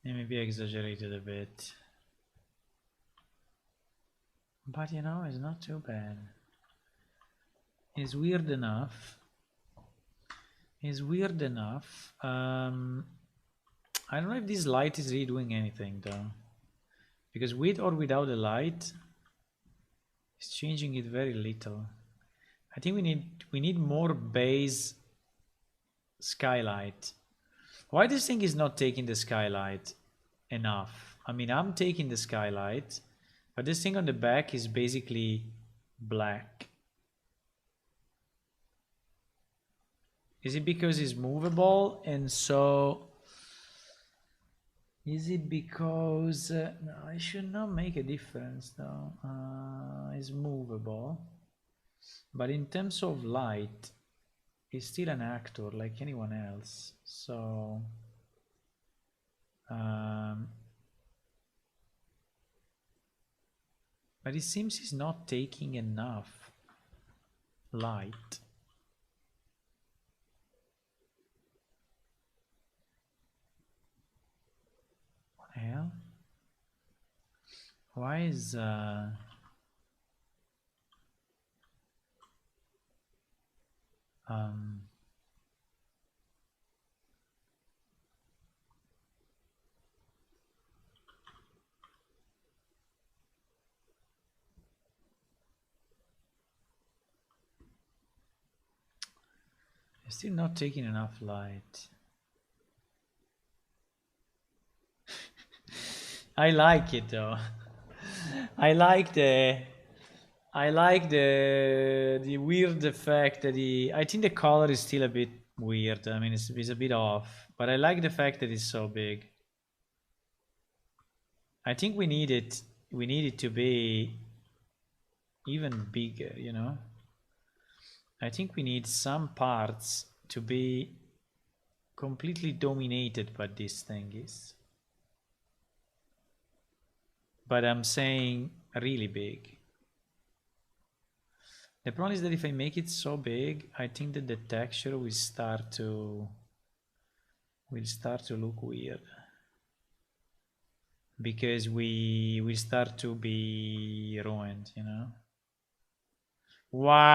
And maybe I exaggerated a bit. But you know, it's not too bad. It's weird enough. It's weird enough. I don't know if this light is really doing anything though. Because with or without the light, it's changing it very little. I think we need more base skylight. Why this thing is not taking the skylight enough? I mean, I'm taking the skylight, but this thing on the back is basically black. Is it because it's movable and so... Is it because... no, it should not make a difference though. It's movable. But in terms of light, it's still an actor like anyone else. So... but it seems it's not taking enough light. What the hell? Why is Still not taking enough light. I like it though. I like the weird effect that I think the color is still a bit weird. I mean, it's a bit off, but I like the fact that it's so big. I think we need it to be even bigger, you know? I think we need some parts to be completely dominated by this thing is. But I'm saying really big. The problem is that if I make it so big, I think that the texture will start to look weird. Because we will start to be ruined, you know? Wow!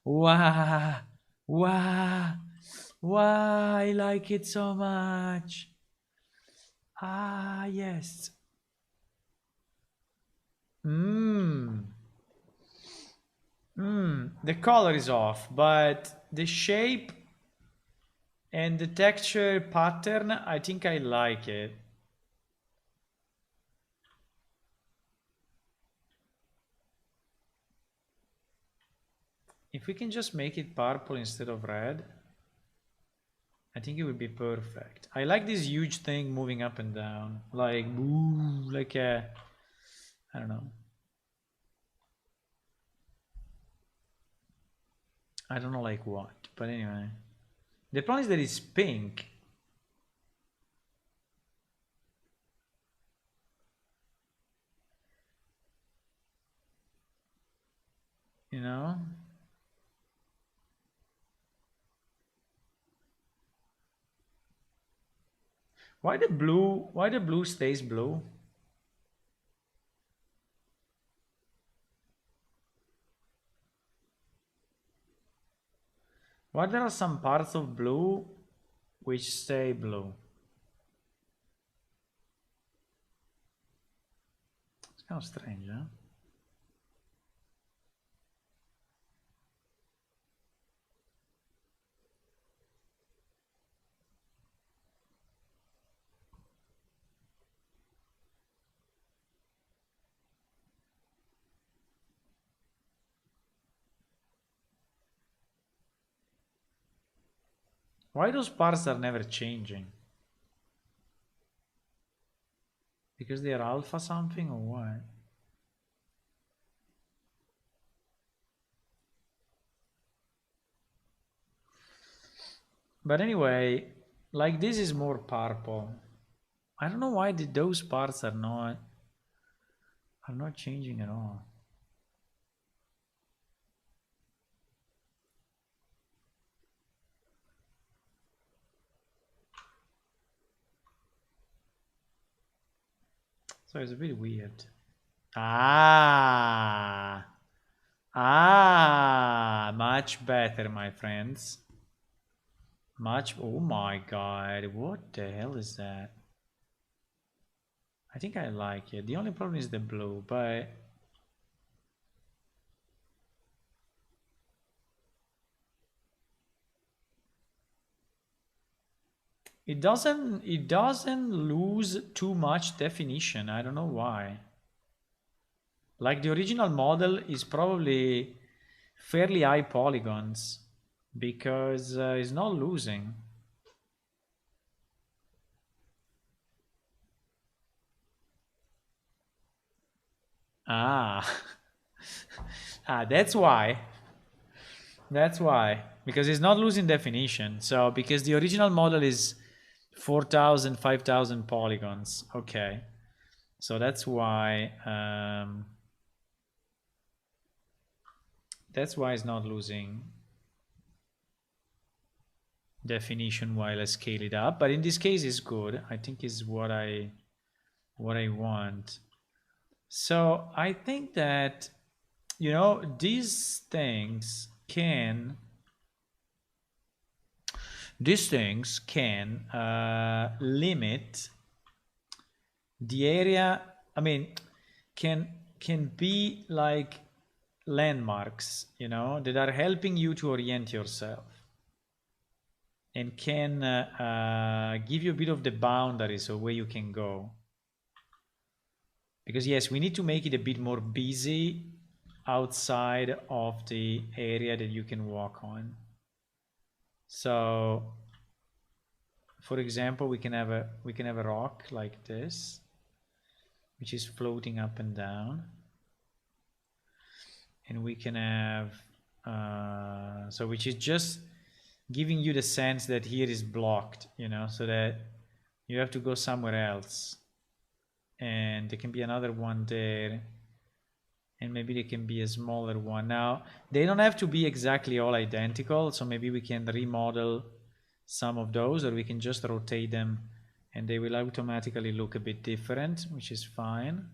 Wow! Wow! Wow! I like it so much. Ah, yes. The color is off, but the shape and the texture pattern, I think I like it. If we can just make it purple instead of red, I think it would be perfect. I like this huge thing moving up and down, like ooh, like a, I don't know. I don't know like what, but anyway. The problem is that it's pink. You know? Why the blue stays blue? Why there are some parts of blue which stay blue? It's kind of strange, huh? Why those parts are never changing? Because they are alpha something or what? But anyway, like this is more purple. I don't know why those parts are not changing at all. So it's a bit weird. Much better, my friends. Oh my god, what the hell is that? I think I like it. The only problem is the blue, but it doesn't lose too much definition. I don't know why. Like the original model is probably fairly high polygons because it's not losing. Ah, that's why. That's why, because it's not losing definition. So because the original model is 4,000, 5,000 polygons. Okay, so that's why. That's why it's not losing definition while I scale it up. But in this case, it's good. I think is what I want. So I think that, you know, these things can limit the area. I mean, can be like landmarks, you know, that are helping you to orient yourself and can give you a bit of the boundaries of where you can go. Because yes, we need to make it a bit more busy outside of the area that you can walk on. So for example, we can have a rock like this, which is floating up and down, and we can have so which is just giving you the sense that here is blocked, you know, so that you have to go somewhere else, and there can be another one there, and maybe there can be a smaller one. Now they don't have to be exactly all identical, so maybe we can remodel some of those, or we can just rotate them and they will automatically look a bit different, which is fine.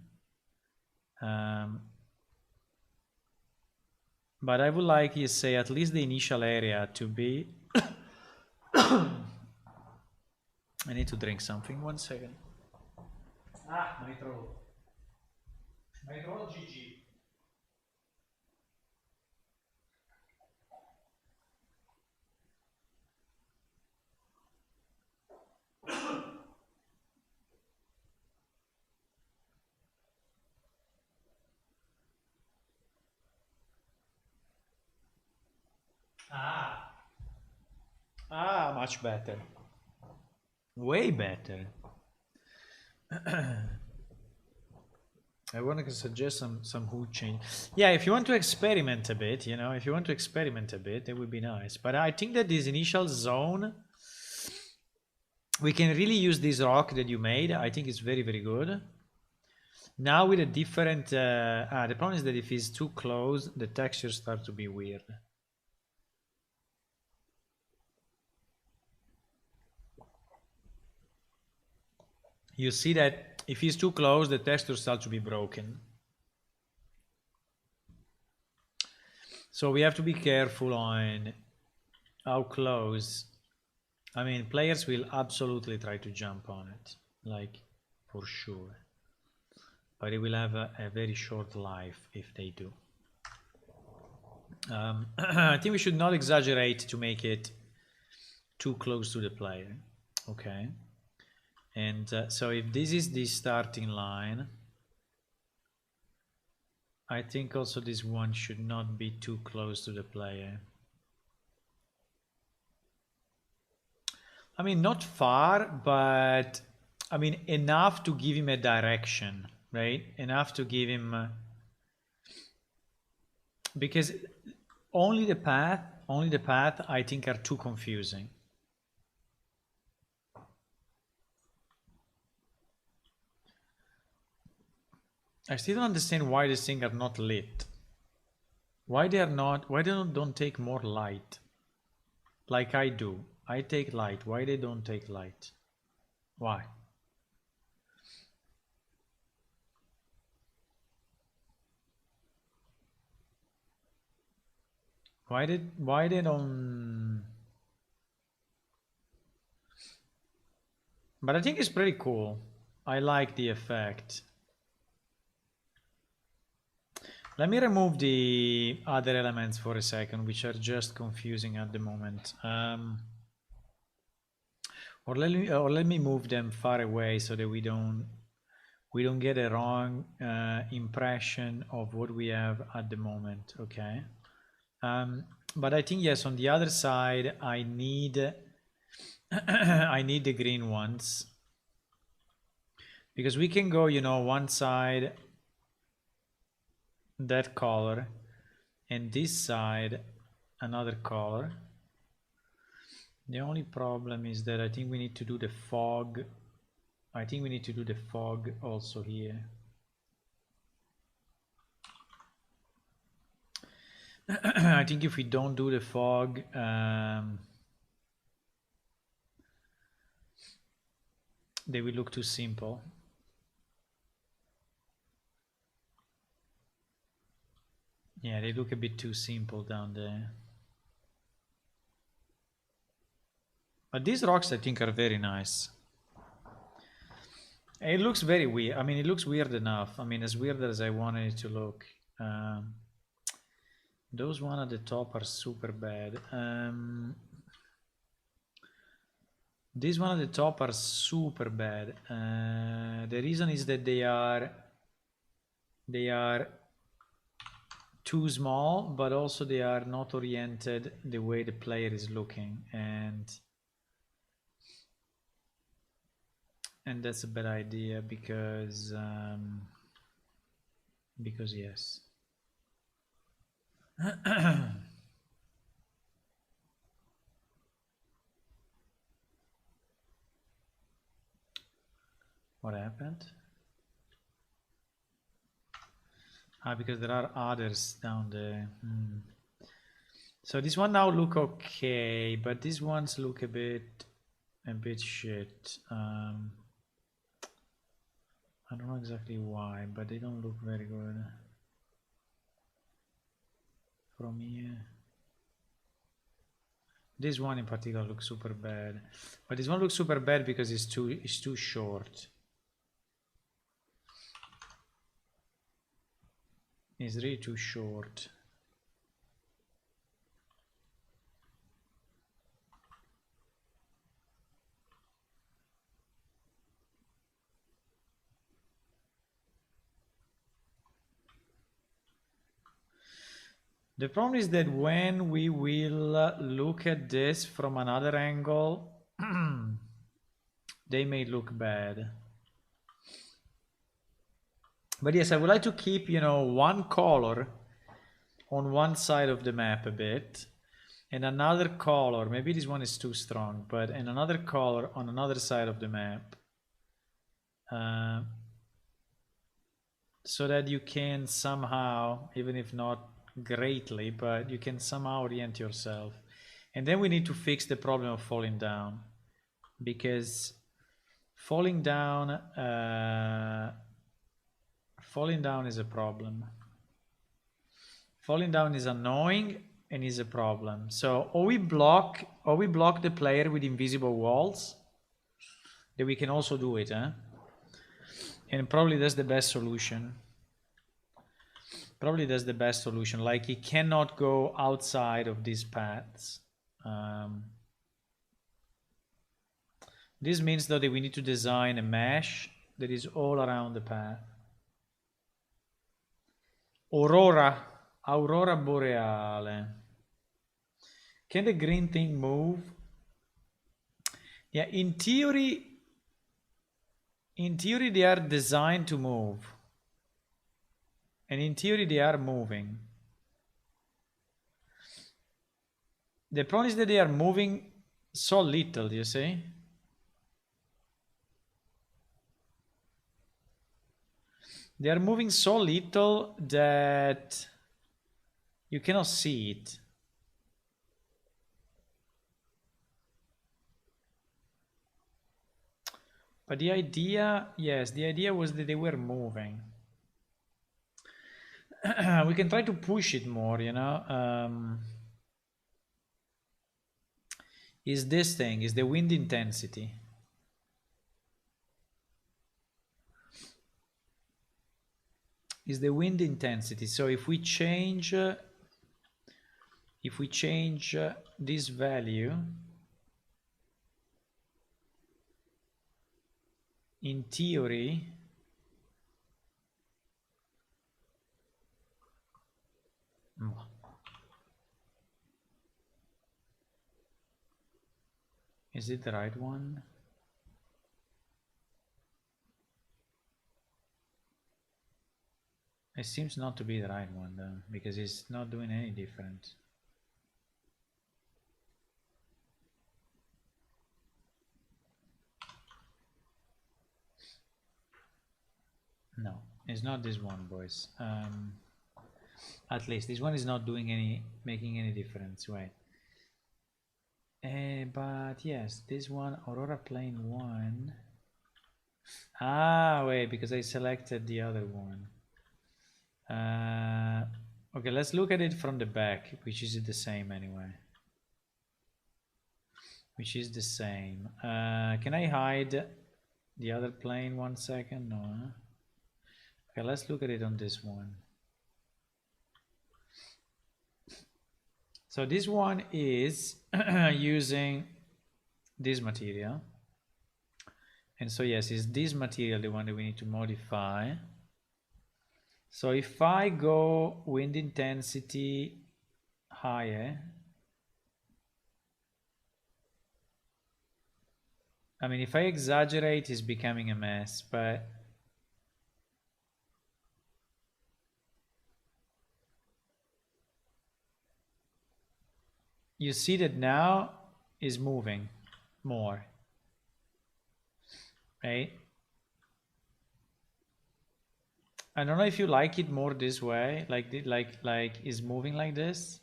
But I would like, you say, at least the initial area to be I need to drink something, 1 second. My throat. My throat, GG. Much better. Way better. I want to suggest some hood change. Yeah, if you want to experiment a bit, you know, if you want to experiment a bit, it would be nice. But I think that this initial zone, we can really use this rock that you made. I think it's very, very good. Now with a different, the problem is that if it's too close, the textures start to be weird. You see that if it's too close, the texture starts to be broken. So we have to be careful on how close. I mean, players will absolutely try to jump on it, like for sure. But it will have a very short life if they do. I think we should not exaggerate to make it too close to the player. Okay. And so if this is the starting line, I think also this one should not be too close to the player. I mean, not far, but I mean, enough to give him a direction, right? Enough to give him, because only the path, I think are too confusing. I still don't understand why these things are not lit. Why they are not, why they don't take more light? Like I do. I take light. Why they don't take light? Why? Why they don't? But I think it's pretty cool. I like the effect. Let me remove the other elements for a second, which are just confusing at the moment. Or let me move them far away so that we don't get a wrong impression of what we have at the moment. Okay. But I think yes, on the other side, I need I need the green ones, because we can go, you know, one side that color and this side another color. The only problem is that I think we need to do the fog. I think we need to do the fog also here. I think if we don't do the fog, they will look too simple. Yeah, they look a bit too simple down there. But these rocks, I think, are very nice. It looks very weird. I mean, it looks weird enough. I mean, as weird as I wanted it to look. Those one at the top are super bad. These one at the top are super bad. The reason is that they are too small, but also they are not oriented the way the player is looking, and that's a bad idea because yes. What happened? Because there are others down there. So this one now look okay, but these ones look a bit shit. I don't know exactly why, but they don't look very good from here. This one in particular looks super bad, but this one looks super bad because it's too short. It's really too short. The problem is that when we will look at this from another angle, they may look bad. But yes, I would like to keep, you know, one color on one side of the map a bit, and another color, maybe this one is too strong, but and another color on another side of the map. So that you can somehow, even if not greatly, but you can somehow orient yourself. And then we need to fix the problem of falling down, because falling down is a problem. Falling down is annoying and is a problem. So or we block the player with invisible walls, that we can also do it, and probably that's the best solution. Probably that's the best solution. Like, he cannot go outside of these paths. This means though that we need to design a mesh that is all around the path. Aurora boreale. Can the green thing move? Yeah, in theory they are designed to move. And in theory they are moving. The problem is that they are moving so little, you see? They are moving so little that you cannot see it. But the idea, yes, the idea was that they were moving. We can try to push it more, you know. Is this thing, is the wind intensity. Is the wind intensity. So if we change this value, in theory, is it the right one? It seems not to be the right one though, because it's not doing any difference. No, it's not this one, boys. At least this one is not making any difference. Wait. But yes, this one, Aurora Plane 1. Ah, wait, because I selected the other one. Okay, let's look at it from the back, which is the same anyway. Which is the same. Can I hide the other plane 1 second? No. Huh? Okay, let's look at it on this one. So this one is using this material. And so yes, is this material the one that we need to modify. So if I go wind intensity higher, I mean, if I exaggerate, it's becoming a mess, but you see that now is moving more, right? I don't know if you like it more this way, like is moving like this.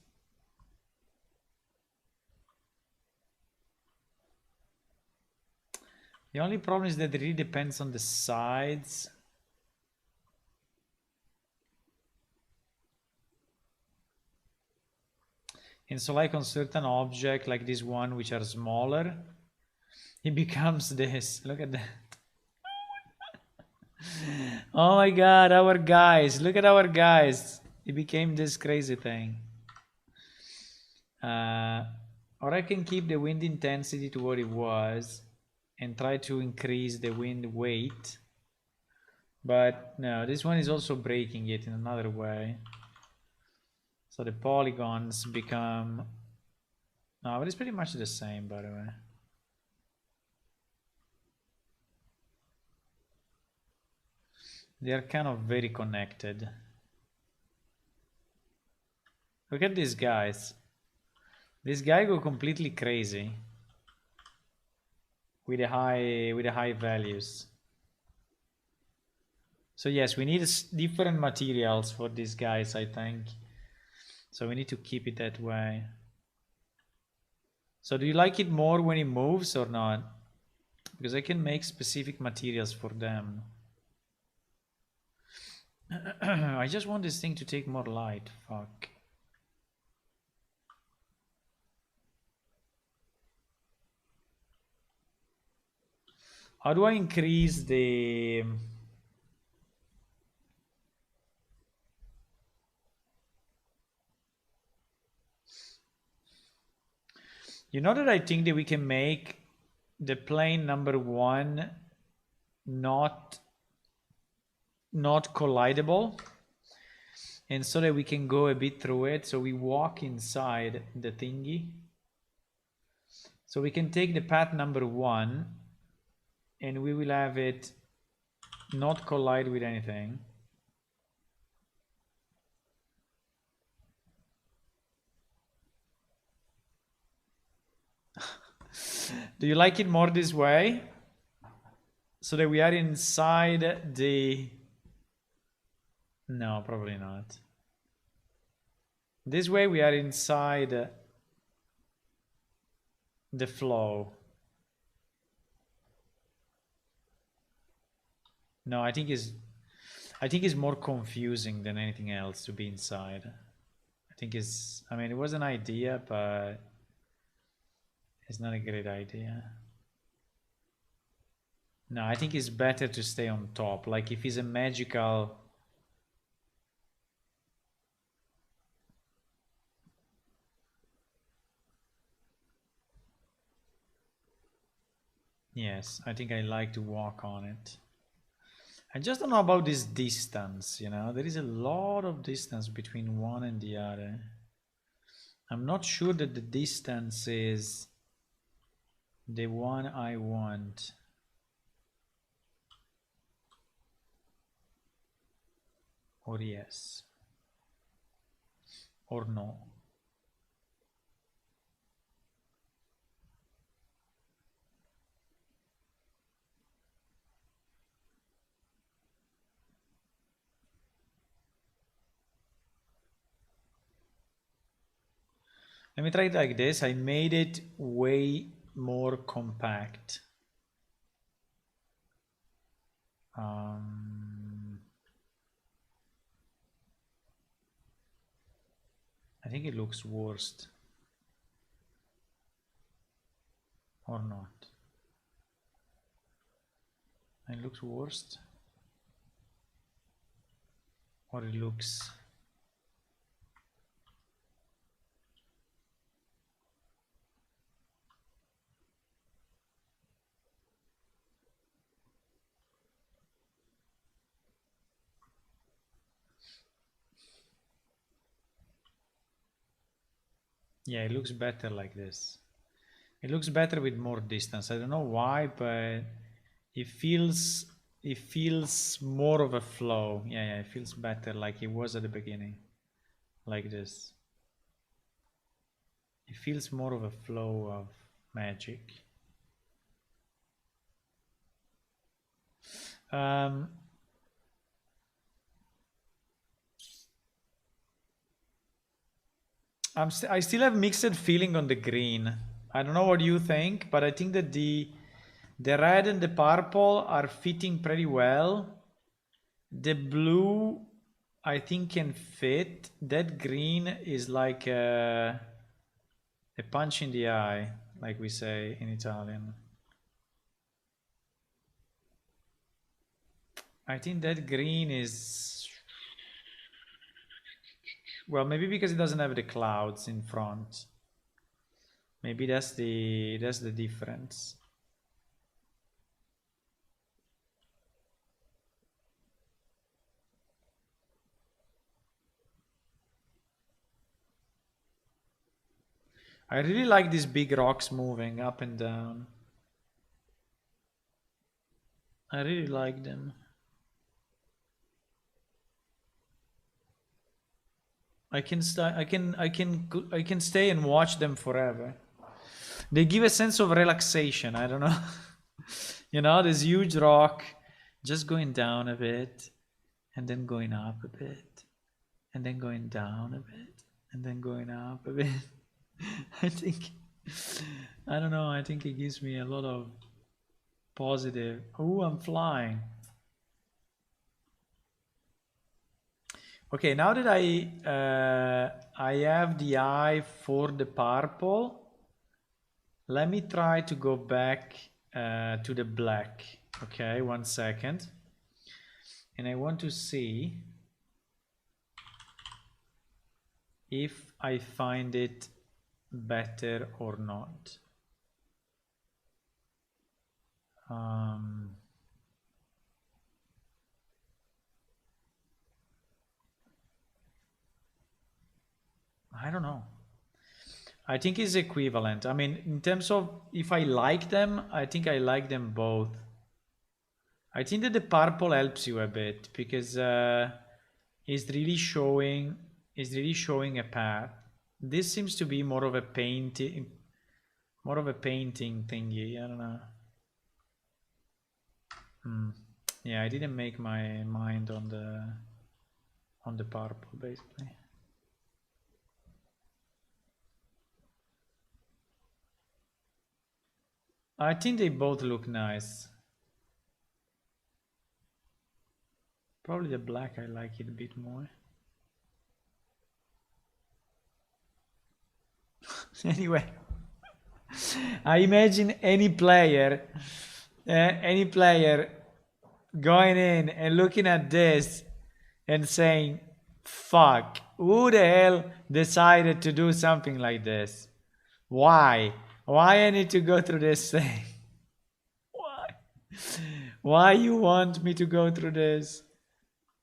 The only problem is that it really depends on the sides. And so like on certain object like this one, which are smaller, it becomes this. Look at that. Oh my god, our guys. Look at our guys. It became this crazy thing. Or I can keep the wind intensity to what it was and try to increase the wind weight. But no, this one is also breaking it in another way. So the polygons become... No, but it's pretty much the same, by the way. They are kind of very connected. Look at these guys. This guy go completely crazy with the high values. So yes, we need different materials for these guys, I think. So we need to keep it that way. So do you like it more when it moves or not? Because I can make specific materials for them. I just want this thing to take more light. Fuck. How do I increase the... You know that I think that we can make the plane number 1 not collidable, and so that we can go a bit through it. So we walk inside the thingy. So we can take the path number 1 and we will have it not collide with anything. Do you like it more this way? So that we are inside the... No, probably not. This way we are inside the flow. No, I think it's more confusing than anything else to be inside. I think it's... I mean, it was an idea, but it's not a great idea. No, I think it's better to stay on top. Like if it's a magical... Yes, I think I like to walk on it. I just don't know about this distance, you know? There is a lot of distance between one and the other. I'm not sure that the distance is the one I want. Or yes. Or no. Let me try it like this. I made it way more compact. I think it looks worst. Or not. It looks worst. Or it looks... Yeah, it looks better like this. It looks better with more distance. I don't know why, but it feels more of a flow. Yeah, it feels better like it was at the beginning, like this. It feels more of a flow of magic. I still have mixed feeling on the green. I don't know what you think, but I think that the red and the purple are fitting pretty well. The blue, I think, can fit. That green is like a punch in the eye, like we say in Italian. I think that green is, well, maybe because it doesn't have the clouds in front. Maybe that's the difference. I really like these big rocks moving up and down. I really like them. I can stay and watch them forever. They give a sense of relaxation. I don't know. You know, this huge rock just going down a bit and then going up a bit and then going down a bit and then going up a bit. I think, I don't know, I think it gives me a lot of positive. Oh, I'm flying. Okay, now that I have the eye for the purple, let me try to go back to the black. Okay, 1 second. And I want to see if I find it better or not. I don't know. I think it's equivalent. I mean, in terms of if I like them, I think I like them both. I think that the purple helps you a bit because it's really showing a path. This seems to be more of a painting thingy. I don't know. Yeah, I didn't make my mind on the purple basically. I think they both look nice. Probably the black, I like it a bit more. Anyway, I imagine any player going in and looking at this and saying, fuck, who the hell decided to do something like this? Why I need to go through this thing? Why you want me to go through this?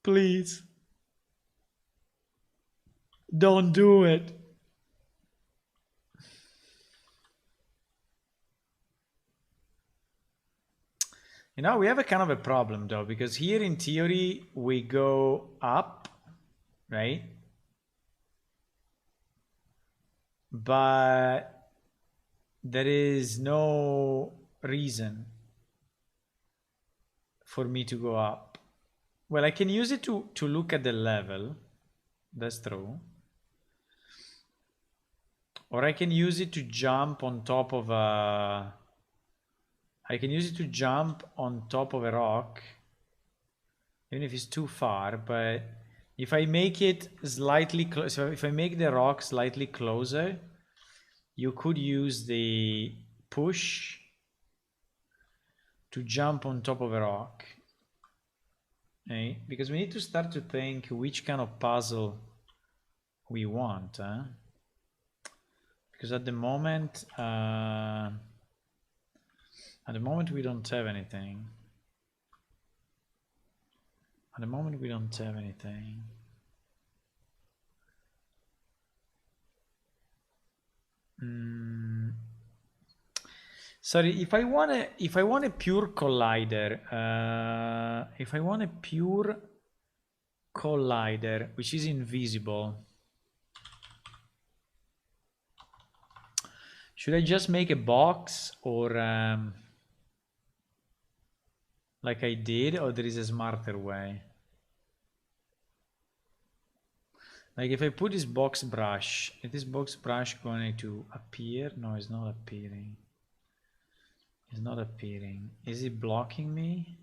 Please don't do it. You know, we have a kind of a problem though, because here in theory we go up, right? But there is no reason for me to go up. Well, I can use it to look at the level. That's true. Or I can use it to jump on top of a... I can use it to jump on top of a rock. Even if it's too far, but if I make it slightly so if I make the rock slightly closer, you could use the push to jump on top of a rock. Okay? Because we need to start to think which kind of puzzle we want. Because at the moment we don't have anything. At the moment we don't have anything. Sorry, if I want a pure collider, if I want a pure collider which is invisible, should I just make a box or like I did, or there is a smarter way? Like if I put this box brush, is this box brush going to appear? No, it's not appearing. It's not appearing. Is it blocking me?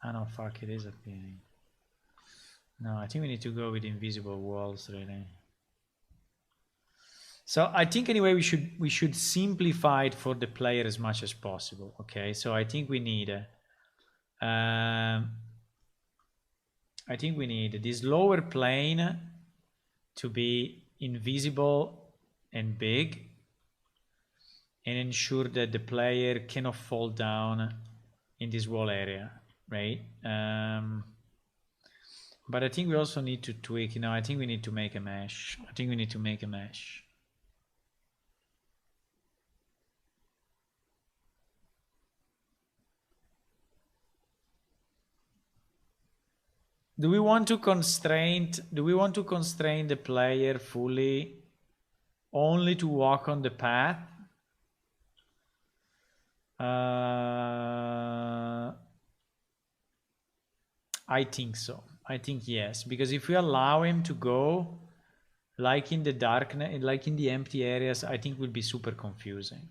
Oh no, fuck, it is appearing. No, I think we need to go with invisible walls, really. So I think anyway we should simplify it for the player as much as possible. Okay, so I think we need this lower plane to be invisible and big, and ensure that the player cannot fall down in this wall area, right? But I think we also need to tweak. You know, I think we need to make a mesh. I think we need to make a mesh. Do we want to constrain the player fully only to walk on the path? I think so. I think yes, because if we allow him to go like in the darkness, like in the empty areas, I think will be super confusing.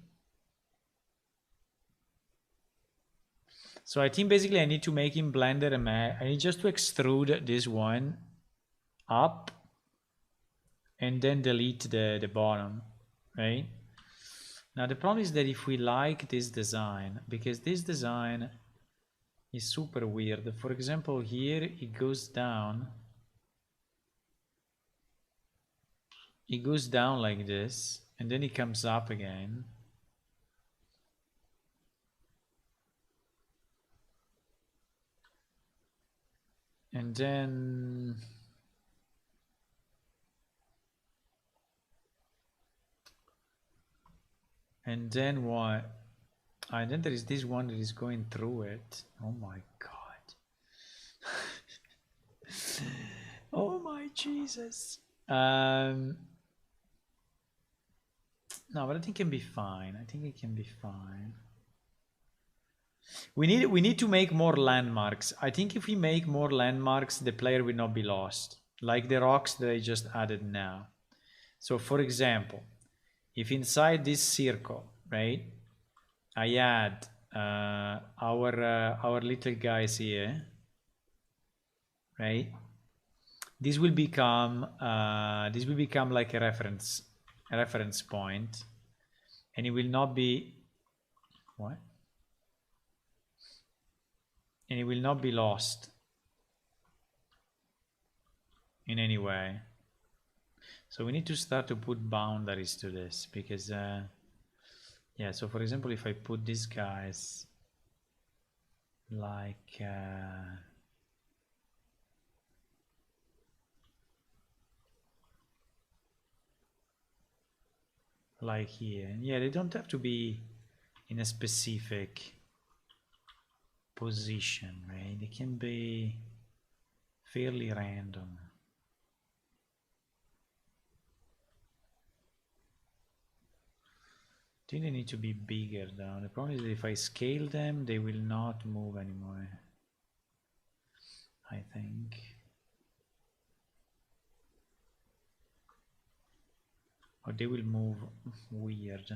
So I think basically I need to make him blender a mesh. I need just to extrude this one up and then delete the bottom, right? Now the problem is that if we like this design, because this design is super weird. For example, here it goes down. It goes down like this, and then it comes up again. And then what? And then there is this one that is going through it. Oh my god. Oh my Jesus. No, but I think it can be fine. I think it can be fine. We need to make more landmarks. I think if we make more landmarks, the player will not be lost. Like the rocks that I just added now. So for example, if inside this circle, right, I add our little guys here, right? This will become like a reference point, and it will not be what? And it will not be lost in any way. So we need to start to put boundaries to this, because yeah, so for example, if I put these guys like here, yeah, they don't have to be in a specific position, right? They can be fairly random. I think they need to be bigger though. The problem is that if I scale them, they will not move anymore, I think. Or they will move weird.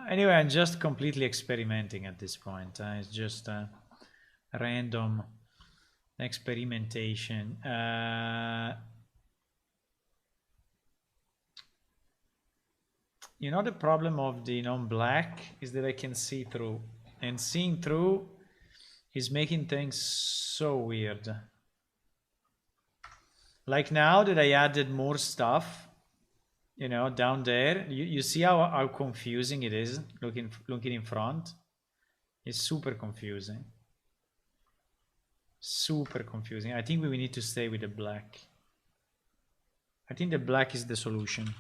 Anyway, I'm just completely experimenting at this point. It's just random experimentation. You know, the problem of the non-black is that I can see through, and seeing through is making things so weird. Like now that I added more stuff, you know, down there, you see how confusing it is looking in front. It's super confusing. Super confusing. I think we need to stay with the black. I think the black is the solution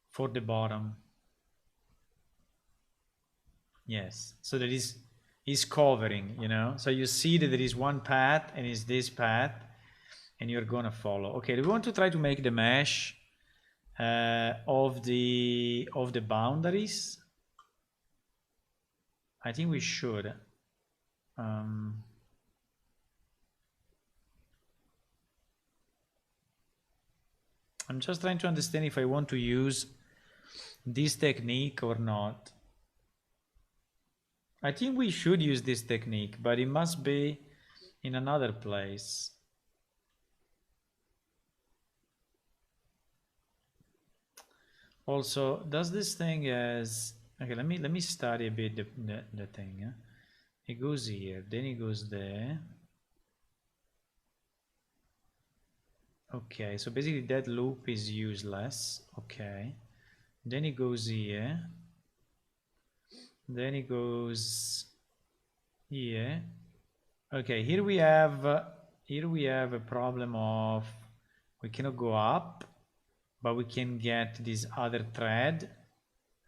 for the bottom. Yes. So that is covering, you know. So you see that there is one path and it's this path, and you're gonna follow. Okay, do we want to try to make the mesh of the boundaries? I think we should. I'm just trying to understand if I want to use this technique or not. I think we should use this technique, but it must be in another place. Also, does this thing as okay? Let me study a bit the thing. Yeah? It goes here, then it goes there. Okay, so basically that loop is useless. Okay, then it goes here, then it goes here. Okay, here we have a problem of we cannot go up, but we can get this other thread,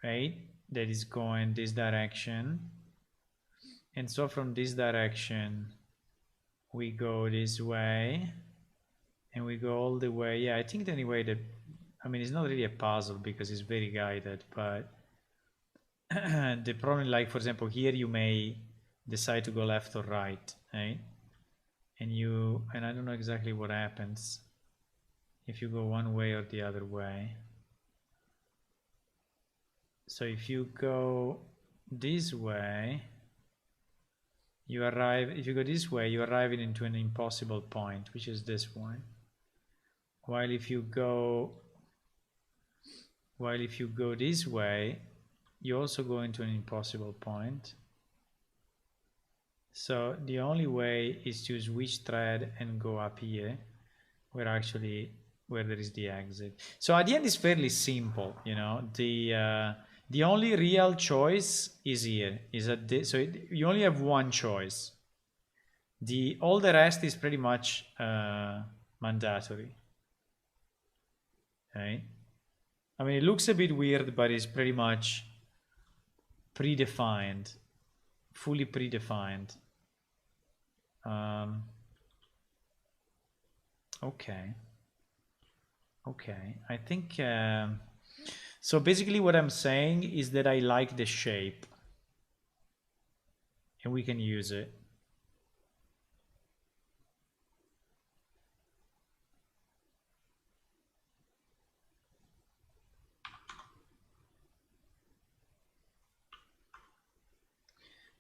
right? That is going this direction, and so from this direction we go this way, and we go all the way. Yeah, I think anyway that I mean it's not really a puzzle because it's very guided, but the problem, like for example, here you may decide to go left or right, right? And I don't know exactly what happens if you go one way or the other way. So if you go this way, you arrive, if you go this way, you arrive into an impossible point, which is this one. While if you go this way, you also go into an impossible point. So the only way is to switch thread and go up here, where there is the exit. So at the end it's fairly simple, you know. The only real choice is here. You only have one choice. All the rest is pretty much mandatory. Okay. I mean, it looks a bit weird, but it's pretty much predefined, fully predefined. Okay. I think so basically what I'm saying is that I like the shape and we can use it.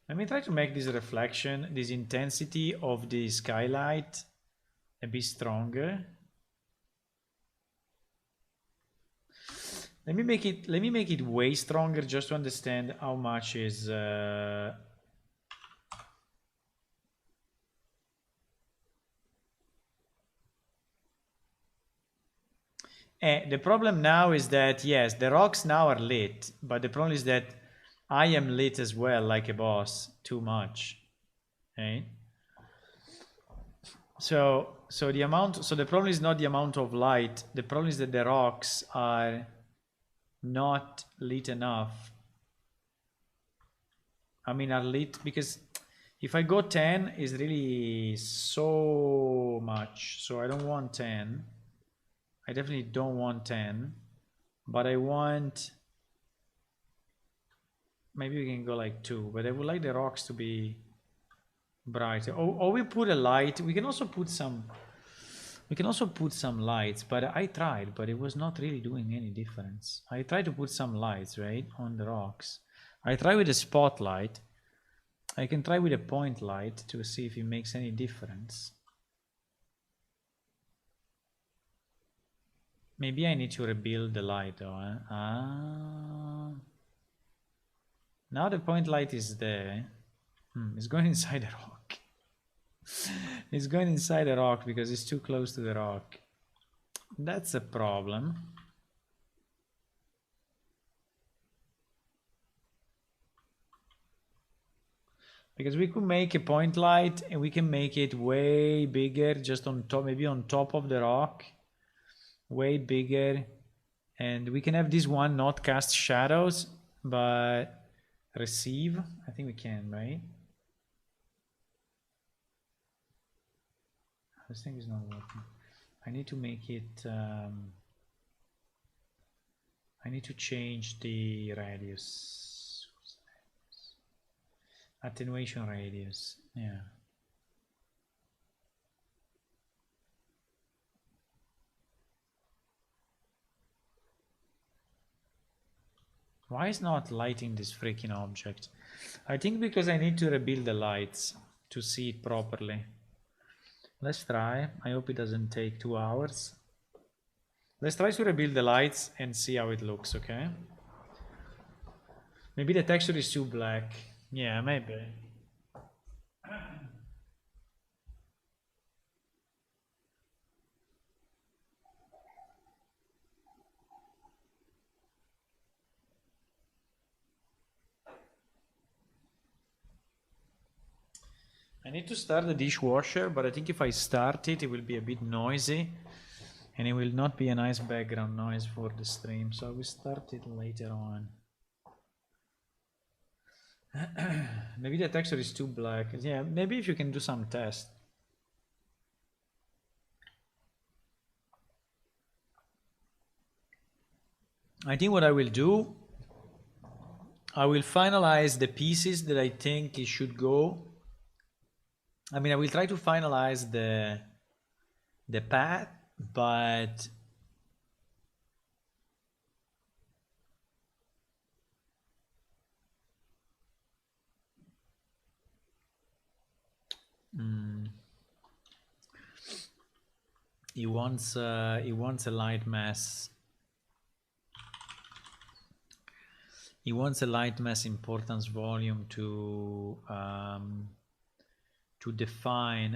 Let me try to make this reflection, this intensity of the skylight a bit stronger. Let me make it way stronger just to understand how much is the problem now is that yes, the rocks now are lit, but the problem is that I am lit as well, like a boss, too much. Okay? So the problem is not the amount of light, the problem is that the rocks are not lit enough. I mean, are lit because if I go 10 is really so much. So I don't want 10. I definitely don't want 10, but I want, maybe we can go like 2, but I would like the rocks to be brighter. Or we put a light. We can also put some lights, but I tried, but it was not really doing any difference. I tried to put some lights, right, on the rocks. I try with a spotlight. I can try with a point light to see if it makes any difference. Maybe I need to rebuild the light though. Now the point light is there. It's going inside the rock. It's going inside the rock because it's too close to the rock. That's a problem. Because we could make a point light and we can make it way bigger, just on top, maybe on top of the rock. Way bigger. And we can have this one not cast shadows, but receive. I think we can, right? This thing is not working. I need to make it... I need to change the radius. Attenuation radius, yeah. Why is not lighting this freaking object? I think because I need to rebuild the lights to see it properly. Let's try. I hope it doesn't take 2 hours. Let's try to rebuild the lights and see how it looks, okay? Maybe the texture is too black. Yeah, maybe. I need to start the dishwasher, but I think if I start it, it will be a bit noisy. And it will not be a nice background noise for the stream, so I will start it later on. Maybe the texture is too black. Yeah, maybe if you can do some test. I think what I will do, I will finalize the pieces that I think it should go. I mean, I will try to finalize the path, but he wants a light mass. He wants a light mass importance volume to define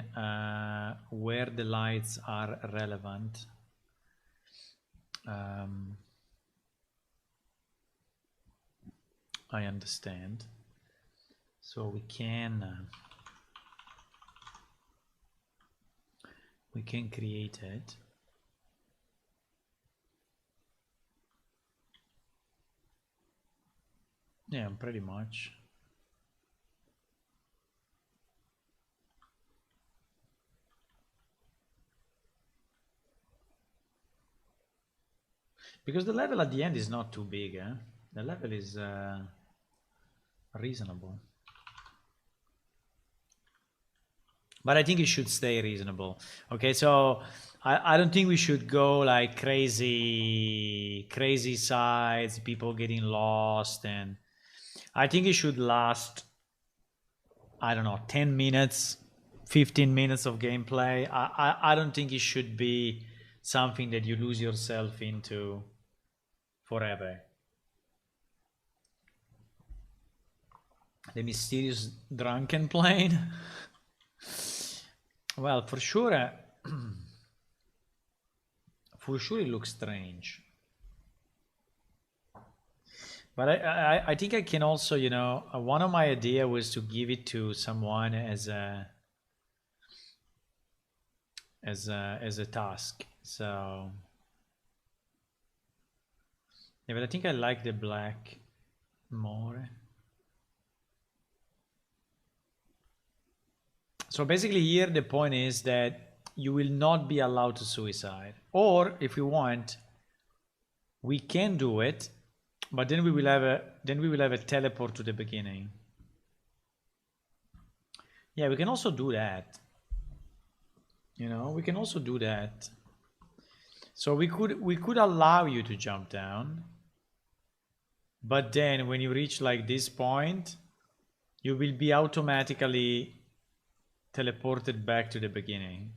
where the lights are relevant. I understand. So we can create it. Yeah, pretty much. Because the level at the end is not too big, eh? The level is reasonable. But I think it should stay reasonable. Okay, so I don't think we should go like crazy sides, people getting lost, and I think it should last, I don't know, 10 minutes, 15 minutes of gameplay. I don't think it should be something that you lose yourself into forever. The mysterious drunken plane. Well, for sure it looks strange. But I think I can also, you know, one of my idea was to give it to someone as a task. So yeah, but I think I like the black more. So basically here the point is that you will not be allowed to suicide. Or if you want, we can do it, but then we will have a teleport to the beginning. Yeah, we can also do that. You know, we can also do that. So we could allow you to jump down, but then when you reach like this point, you will be automatically teleported back to the beginning.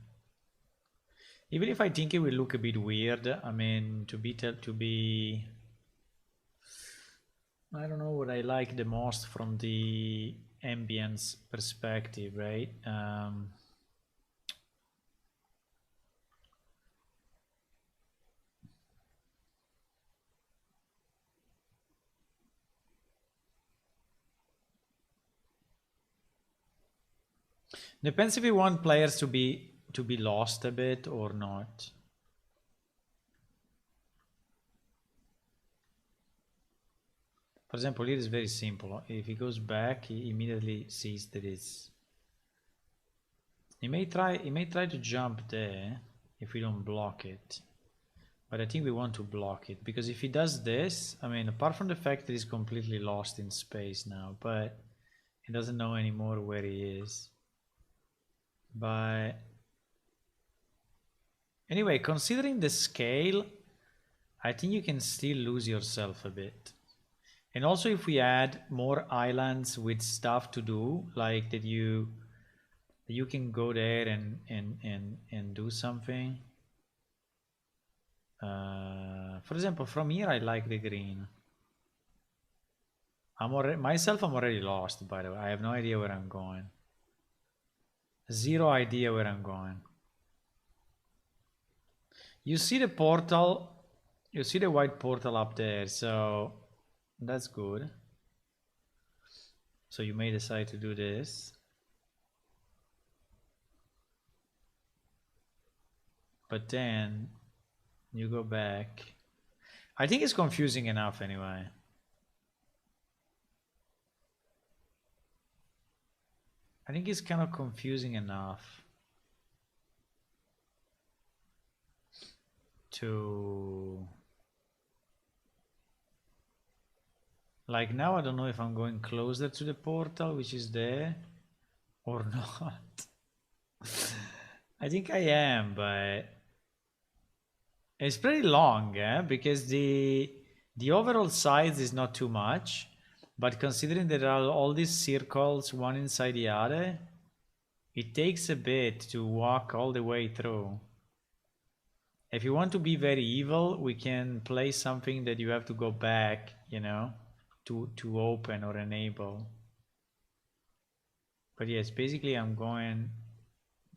Even if I think it will look a bit weird, I mean, to be I don't know what I like the most from the ambience perspective, right? Depends if you want players to be lost a bit or not. For example, here is very simple. If he goes back, he immediately sees that it's. He may try to jump there if we don't block it. But I think we want to block it, because if he does this, I mean, apart from the fact that he's completely lost in space now, but he doesn't know anymore where he is. But anyway, considering the scale, I think you can still lose yourself a bit. And also if we add more islands with stuff to do, like that you can go there and do something. For example, from here I like the green. I'm already lost, by the way. I have no idea where I'm going. Zero idea where I'm going. You see the portal, you see the white portal up there, so that's good. So you may decide to do this. But then you go back. I think it's confusing enough anyway. I think it's kind of confusing enough to, like, now I don't know if I'm going closer to the portal, which is there, or not. I think I am, but it's pretty long, because the overall size is not too much, but considering there are all these circles one inside the other, it takes a bit to walk all the way through. If you want to be very evil, we can play something that you have to go back, you know, to open or enable. But yes, basically I'm going,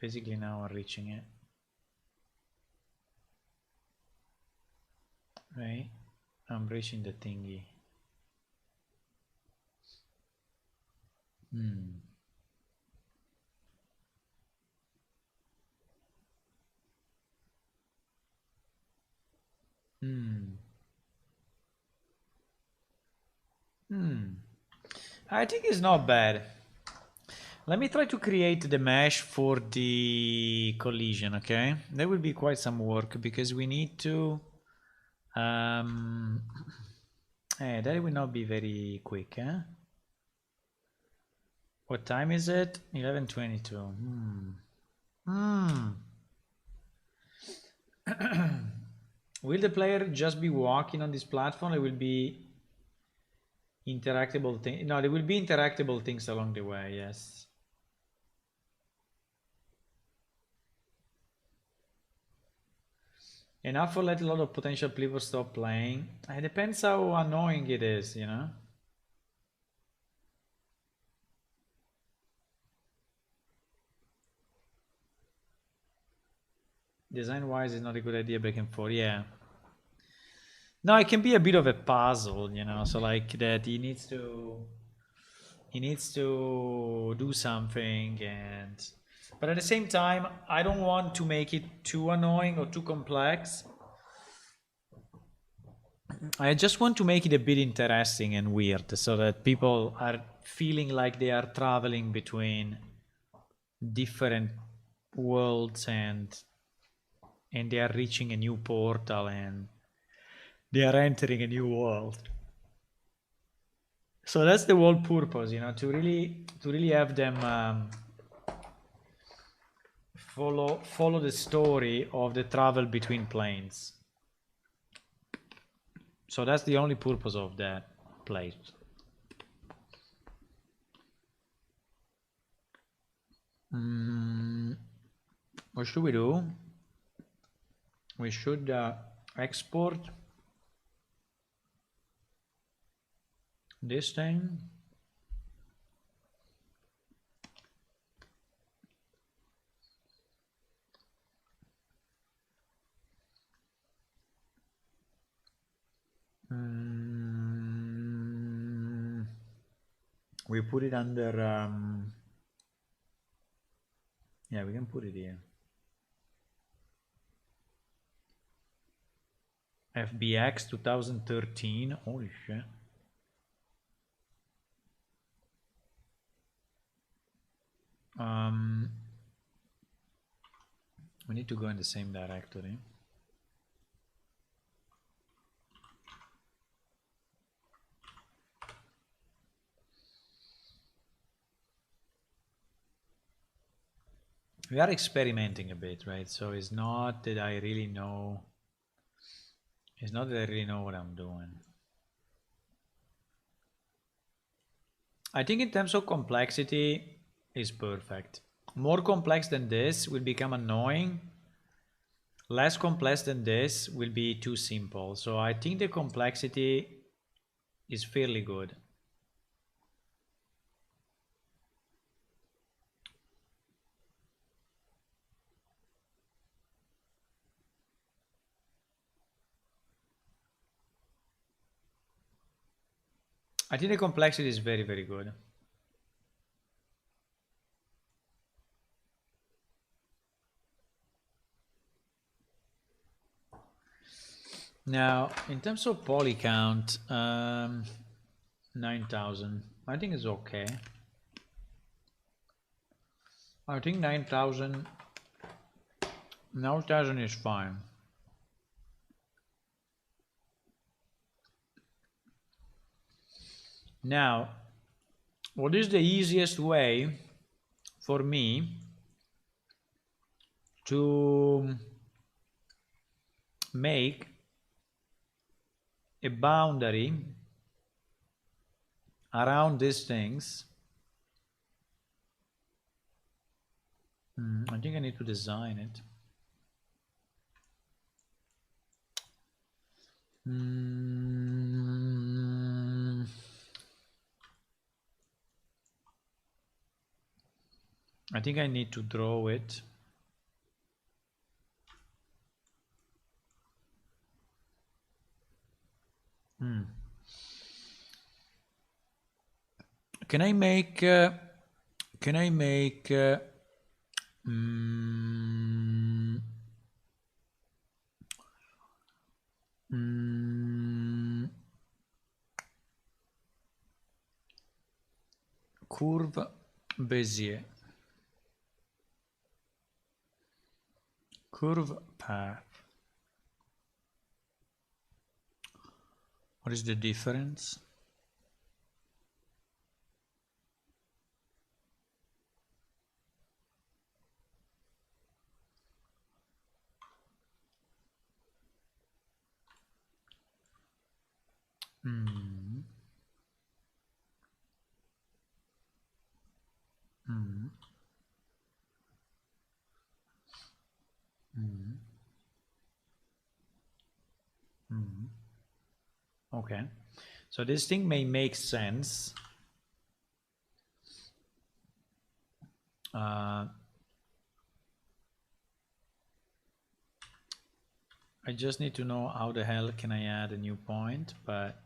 basically now I'm reaching it. Right, I'm reaching the thingy. I think it's not bad. Let me try to create the mesh for the collision, okay? That will be quite some work, because we need to that will not be very quick, eh? What time is it? 11:22. Will the player just be walking on this platform? It will be interactable thing. No, there will be interactable things along the way, yes. Enough for let a lot of potential people stop playing. It depends how annoying it is, you know. Design wise is not a good idea back and forth, yeah. No, it can be a bit of a puzzle, you know, so like that he needs to do something, and but at the same time I don't want to make it too annoying or too complex. I just want to make it a bit interesting and weird, so that people are feeling like they are traveling between different worlds, and they are reaching a new portal, and they are entering a new world. So that's the whole purpose, you know, to really have them follow the story of the travel between planes. So that's the only purpose of that place. What should we do? We should export this thing. We put it under Yeah, we can put it here. FBX 2013. Holy shit. We need to go in the same directory. We are experimenting a bit, right? So it's not that I really know. It's not that I really know what I'm doing. I think in terms of complexity, is perfect. More complex than this will become annoying. Less complex than this will be too simple. So I think the complexity is fairly good. I think the complexity is very, very good. Now, in terms of poly count, 9,000. I think it's okay. I think 9,000 is fine. Now, what is the easiest way for me to make a boundary around these things? I think I need to design it. I think I need to draw it. Can I make curve Bezier, curve path? What is the difference? Okay, so this thing may make sense. I just need to know how the hell can I add a new point, but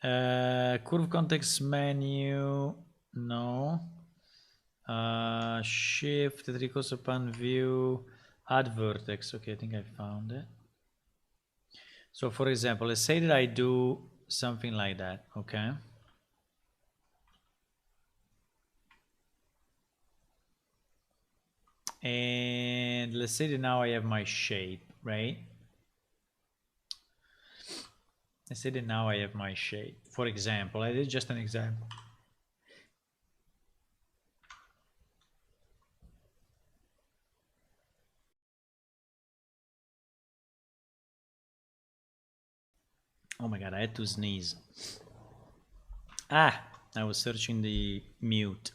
curve context menu, no. Shift, recurse upon view, add vertex. Okay, I think I found it. So for example, let's say that I do something like that, okay? And let's say that now I have my shape, right? Let's say that now I have my shape. For example, I did just an example. Oh my god, I had to sneeze. Ah, I was searching the mute.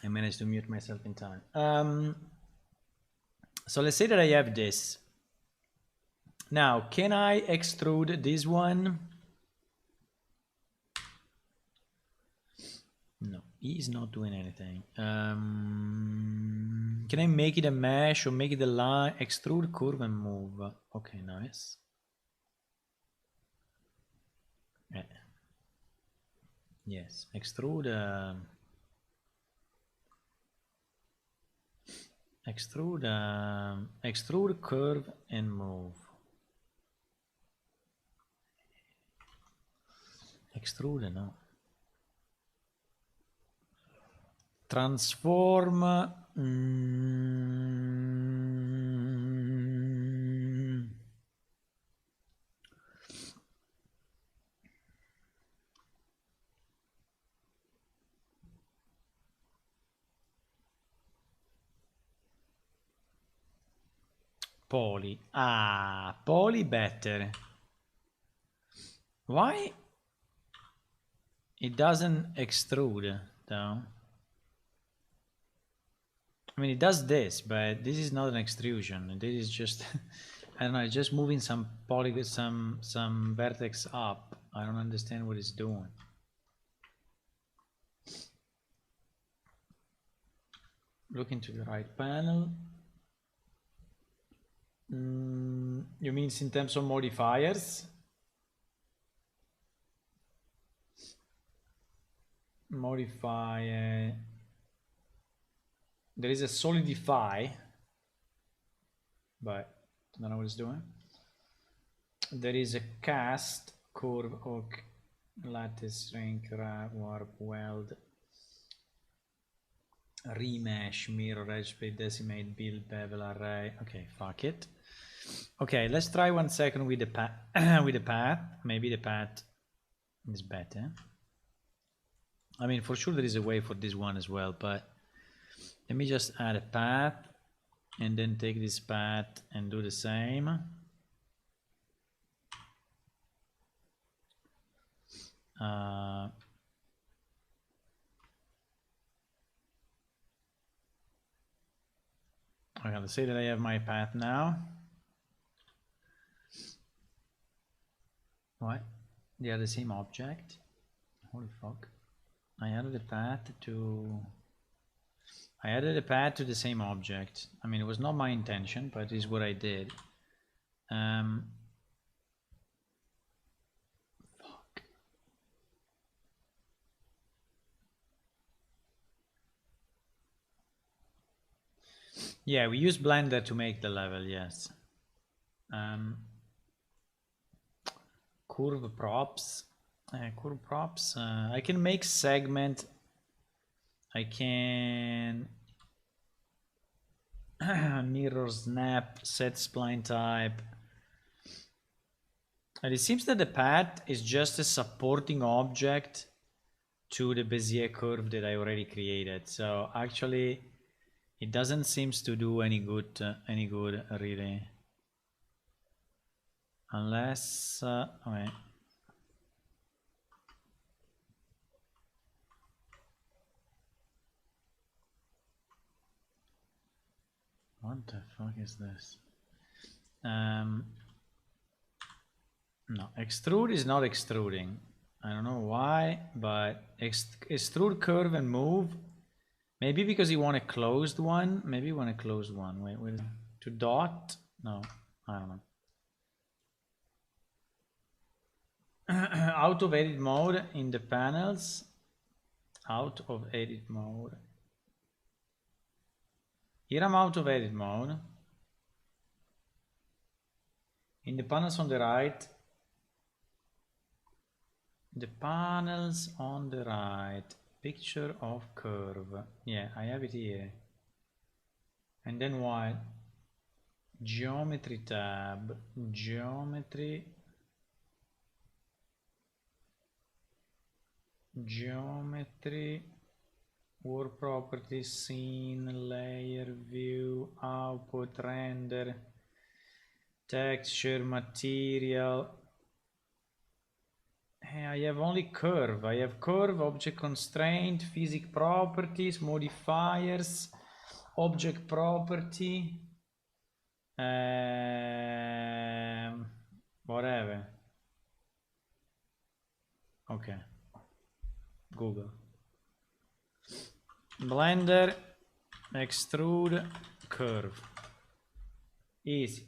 I managed to mute myself in time. So let's say that I have this. Now, can I extrude this one? No, he is not doing anything. Can I make it a mesh or make it a line? Extrude, curve, and move. Okay, nice. Yes, extrude. extrude, curve, and move. Extrude, no. Transform. Poly. Ah, poly better. Why it doesn't extrude though? I mean, it does this, but this is not an extrusion. This is just, I don't know, it's just moving some poly, some vertex up. I don't understand what it's doing. Look into the right panel. You mean in terms of modifiers? Modify. There is a solidify, but I don't know what it's doing. There is a cast, curve, hook, lattice, shrink, warp, weld, remesh, mirror, edge split, decimate, build, bevel, array. Okay, fuck it. Okay, let's try 1 second with the path. With the path, maybe the path is better. I mean, for sure there is a way for this one as well, but let me just add a path and then take this path and do the same. Okay, let's say that I have my path now. What? They are the same object? Holy fuck. I added a path to the same object. I mean, it was not my intention, but it is what I did. Fuck. Yeah, we use Blender to make the level, yes. Curve props. I can make segment. I can mirror snap, set spline type. And it seems that the path is just a supporting object to the Bezier curve that I already created. So actually, it doesn't seem to do any good really. Unless, okay. What the fuck is this? No, extrude is not extruding. I don't know why, but extrude, curve, and move. Maybe because you want a closed one. Maybe you want a closed one. Wait. To dot? No, I don't know. Out of edit mode in the panels. Out of edit mode. Here I'm out of edit mode. In the panels on the right. The panels on the right. Picture of curve. Yeah, I have it here. And then what? Geometry tab. Geometry. Work properties, scene, layer, view, output, render, texture, material. Hey, I have only curve. I have curve, object constraint, physics properties, modifiers, object property, whatever. Okay. Google. Blender, extrude, curve. Easy.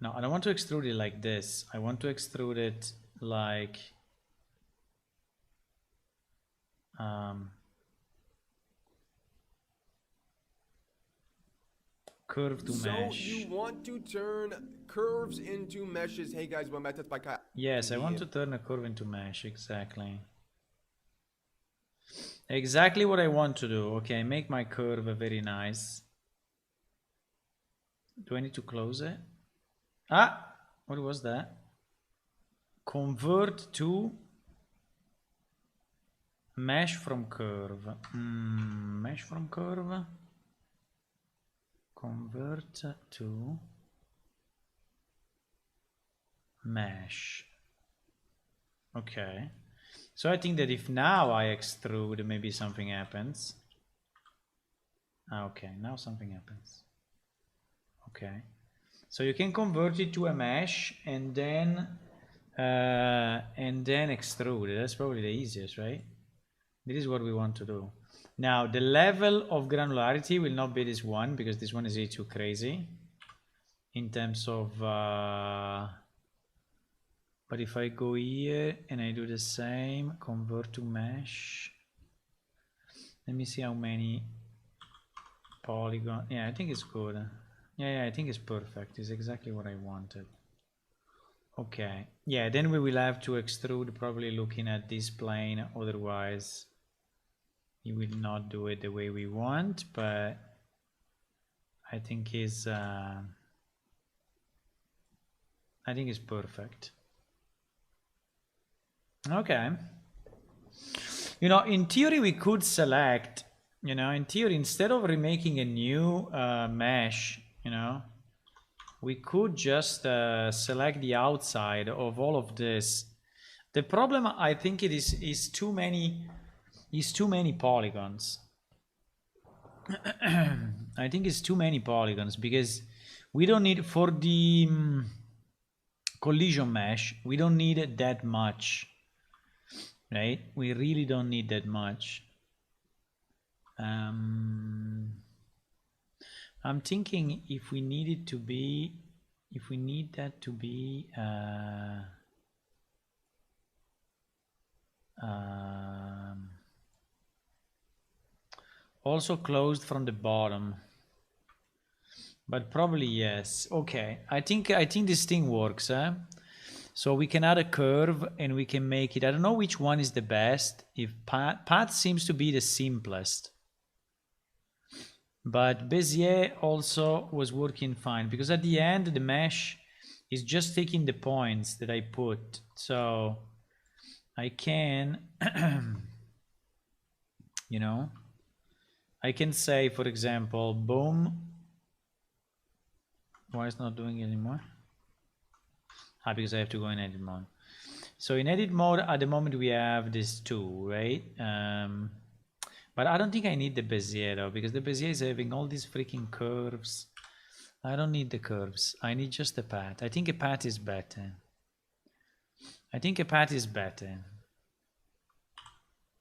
No, I don't want to extrude it like this. I want to extrude it like Curve to mesh. So you want to turn curves into meshes. Hey guys, welcome back to by Kyle. Yes, I want to turn a curve into mesh, exactly. Exactly what I want to do. Okay, make my curve very nice. Do I need to close it? Ah, what was that? Convert to mesh from curve. Mesh from curve. Convert to mesh. Okay. So I think that if now I extrude, maybe something happens. Okay, now something happens. Okay. So you can convert it to a mesh and then extrude. That's probably the easiest, right? This is what we want to do. Now the level of granularity will not be this one because this one is really too crazy in terms of but if I go here and I do the same, convert to mesh, let me see how many polygon. Yeah, I think it's good. Yeah, I think it's perfect. It's exactly what I wanted. Okay, yeah, then we will have to extrude probably looking at this plane, otherwise he will not do it the way we want, but I think it's perfect. Okay. You know, in theory we could select, you know, in theory instead of remaking a new mesh, you know, we could just select the outside of all of this. The problem I think it is too many polygons. I think it's too many polygons because we don't need for the collision mesh, we don't need that much, right? We really don't need that much. I'm thinking if we need it to be, if we need that to be also closed from the bottom, but probably yes. Okay, I think this thing works. So we can add a curve and we can make it. I don't know which one is the best. If path seems to be the simplest, but Bezier also was working fine because at the end the mesh is just taking the points that I put. So I can, you know, I can say, for example, boom. Why is not doing it anymore? Because I have to go in edit mode. So in edit mode, at the moment we have these two, right? But I don't think I need the Bezier though, because the Bezier is having all these freaking curves. I don't need the curves. I need just a path. I think a path is better. I think a path is better.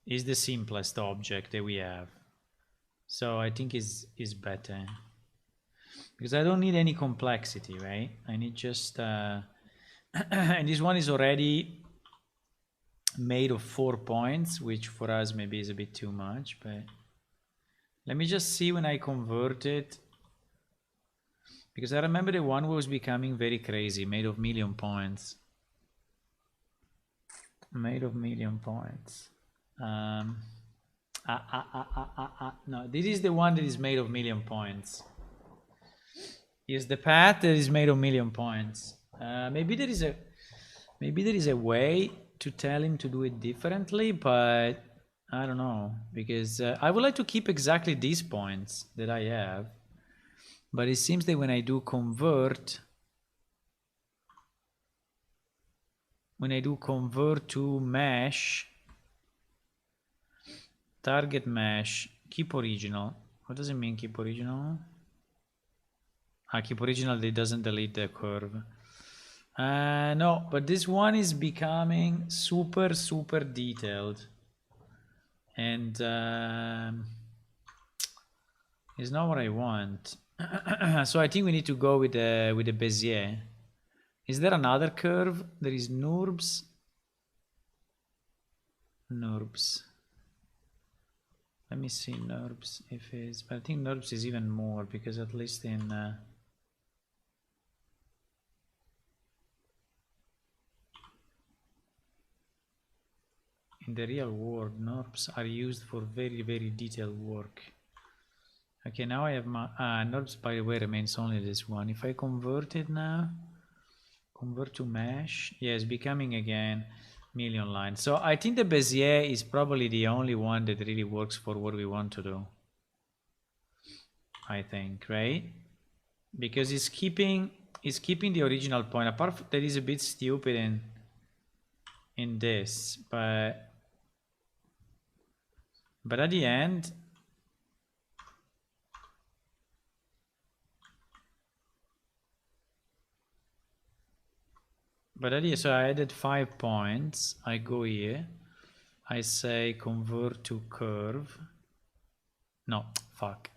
Is the simplest object that we have. So I think is better. Because I don't need any complexity, right? I need just and this one is already made of 4 points, which for us maybe is a bit too much, but let me just see when I convert it, because I remember the one was becoming very crazy, made of million points. Made of million points. No, this is the one that is made of million points. Here's the path that is made of million points. Maybe there is a way to tell him to do it differently, but I don't know, because I would like to keep exactly these points that I have, but it seems that when I do convert, to mesh, target mesh, keep original. What does it mean, keep original? Keep original, it doesn't delete the curve. No, but this one is becoming super detailed, and it's not what I want. So I think we need to go with the Bezier. Is there another curve? There is NURBS. Let me see NURBS if it's, but I think NURBS is even more because at least in the real world, NURBS are used for very, very detailed work. Okay, now I have my NURBS, by the way, remains only this one. If I convert it now, convert to mesh, yeah, it's becoming again million lines. So I think the Bezier is probably the only one that really works for what we want to do. I think, right? Because it's keeping the original point. Apart from that, is a bit stupid in this, but at the end, so I added 5 points. I go here. I say convert to curve. No, fuck.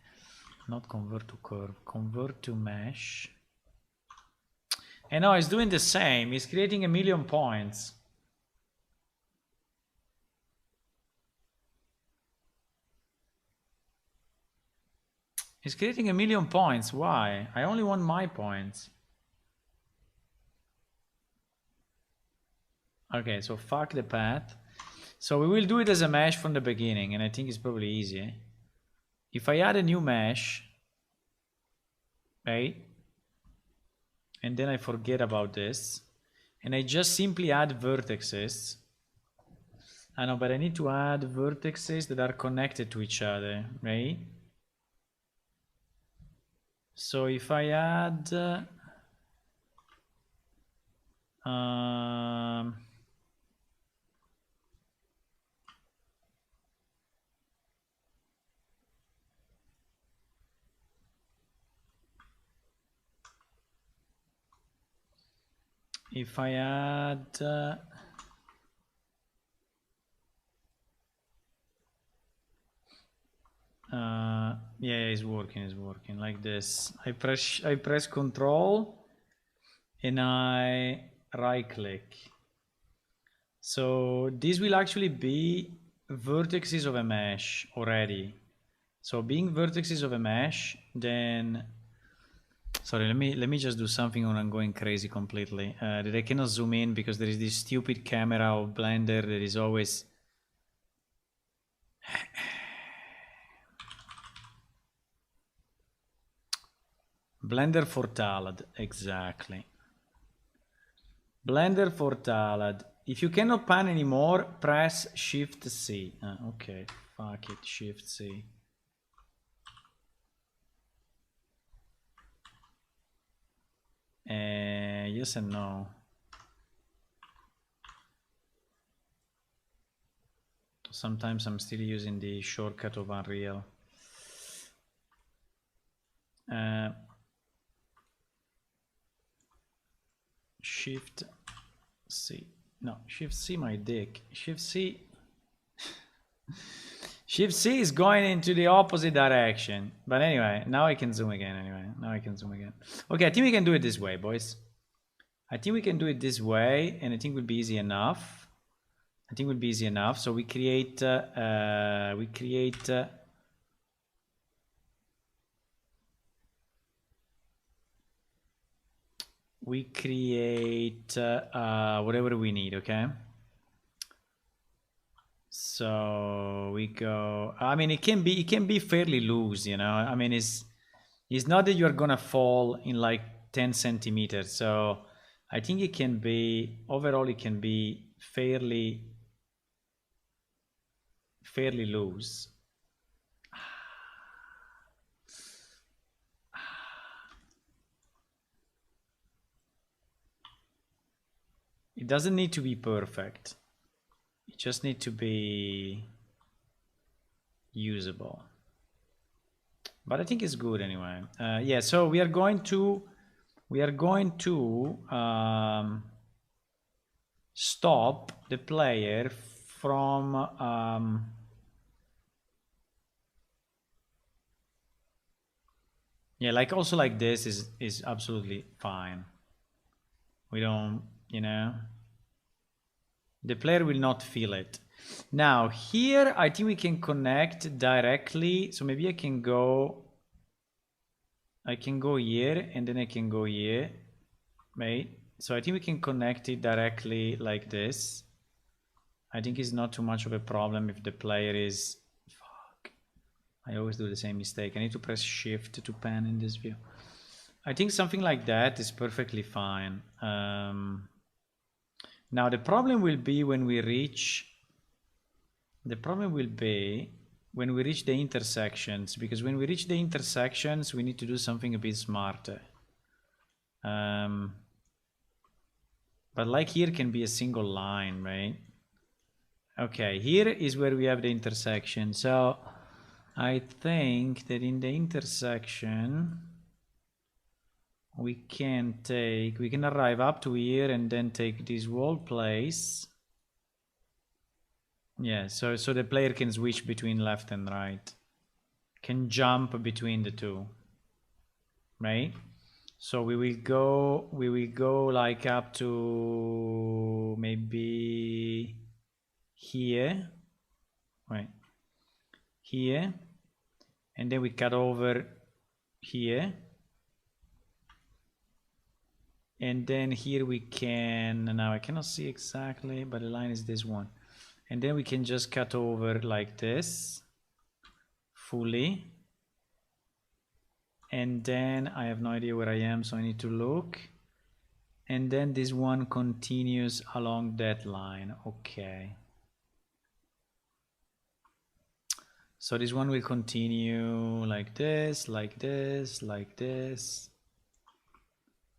Not convert to curve. Convert to mesh. And now it's doing the same. It's creating a million points. It's creating a million points. Why? I only want my points. Okay, so fuck the path. So we will do it as a mesh from the beginning, and I think it's probably easy. If I add a new mesh, right? And then I forget about this, and I just simply add vertexes. I know, but I need to add vertexes that are connected to each other, right? So if I add if I add yeah, it's working like this. I press control and I right click. So this will actually be vertices of a mesh already. So being vertices of a mesh, then sorry, let me just do something or I'm going crazy completely. That I cannot zoom in because there is this stupid camera of Blender that is always Blender for Talad, exactly. Blender for Talad. If you cannot pan anymore, press Shift C. Okay, fuck it, Shift C. Yes and no. Sometimes I'm still using the shortcut of Unreal. Shift C. No, Shift C, my dick. Shift C. Shift C is going into the opposite direction. But anyway, now I can zoom again anyway. Now I can zoom again. Okay, I think we can do it this way, boys. I think we can do it this way, and I think it will be easy enough. I think it will be easy enough. So we create whatever we need, okay? So we go, I mean, it can be fairly loose, you know. I mean, it's not that you're gonna fall in like 10 centimeters. So I think it can be, overall it can be fairly loose. It doesn't need to be perfect. It just needs to be usable. But I think it's good anyway. Yeah, so we are going to stop the player from yeah, like also like this is absolutely fine. We don't, you know. The player will not feel it. Now here, I think we can connect directly. So maybe I can go here and then I can go here, right? So I think we can connect it directly like this. I think it's not too much of a problem if the player is, fuck, I always do the same mistake. I need to press shift to pan in this view. I think something like that is perfectly fine. Now the problem will be when we reach the intersections, because when we reach the intersections, we need to do something a bit smarter. But like here can be a single line, right? Okay, here is where we have the intersection. So I think that in the intersection, we can arrive up to here and then take this wall place. Yeah, so the player can switch between left and right, can jump between the two, right? So we will go like up to maybe here, right? Here, and then we cut over here. And then here we can, now I cannot see exactly, but the line is this one. And then we can just cut over like this, fully. And then I have no idea where I am, so I need to look. And then this one continues along that line, okay. So this one will continue like this, like this, like this.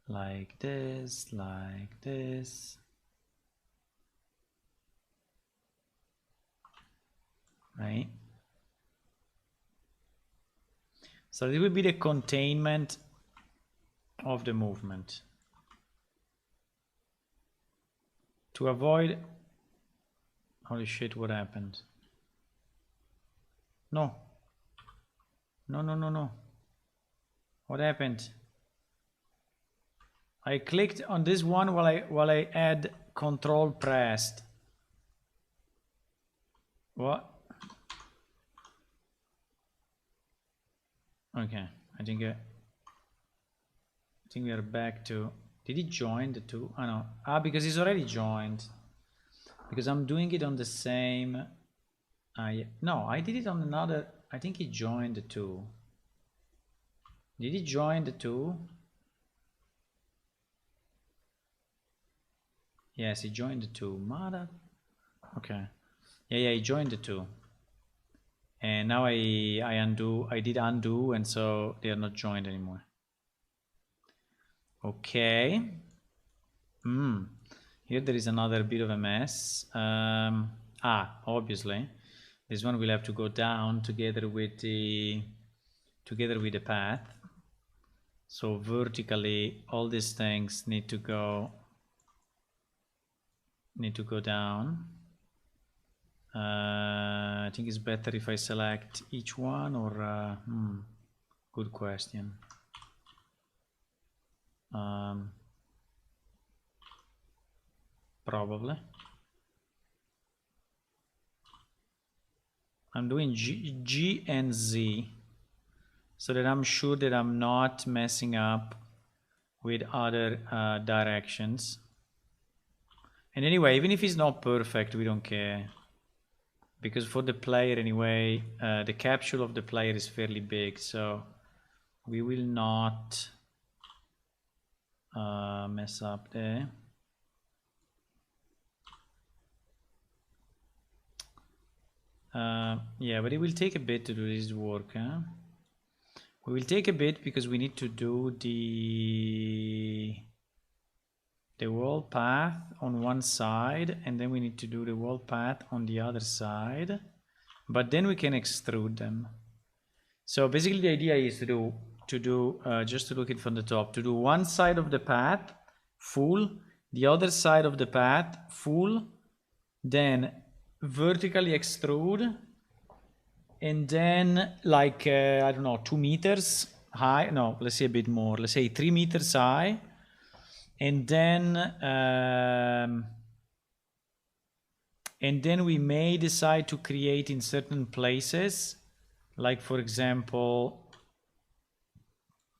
Like this, like this. Right? So this will be the containment of the movement. To avoid... Holy shit, what happened? No. No. What happened? I clicked on this one while I had control pressed. What? Okay, I think we are back to. Did he join the two? Oh no. Ah, because he's already joined. Because I'm doing it on the same. Yeah. No, I did it on another. I think he joined the two. Did he join the two? Yes, he joined the two. Mother. Okay. Yeah, he joined the two. And now I did undo, and so they are not joined anymore. Okay. Here there is another bit of a mess. Obviously, this one will have to go down together with the path. So vertically, all these things need to go down. I think it's better if I select each one, or good question. Probably. I'm doing G and Z so that I'm sure that I'm not messing up with other directions. And anyway, even if it's not perfect, we don't care. Because for the player anyway, the capsule of the player is fairly big, so we will not mess up there. Yeah, but it will take a bit to do this work, huh? We will take a bit because we need to do the wall path on one side, and then we need to do the wall path on the other side, but then we can extrude them. So basically the idea is to do just to look it from the top, to do one side of the path full, the other side of the path full, then vertically extrude, and then like I don't know, 2 meters high, no, let's say a bit more, let's say 3 meters high, and then and then we may decide to create in certain places, like for example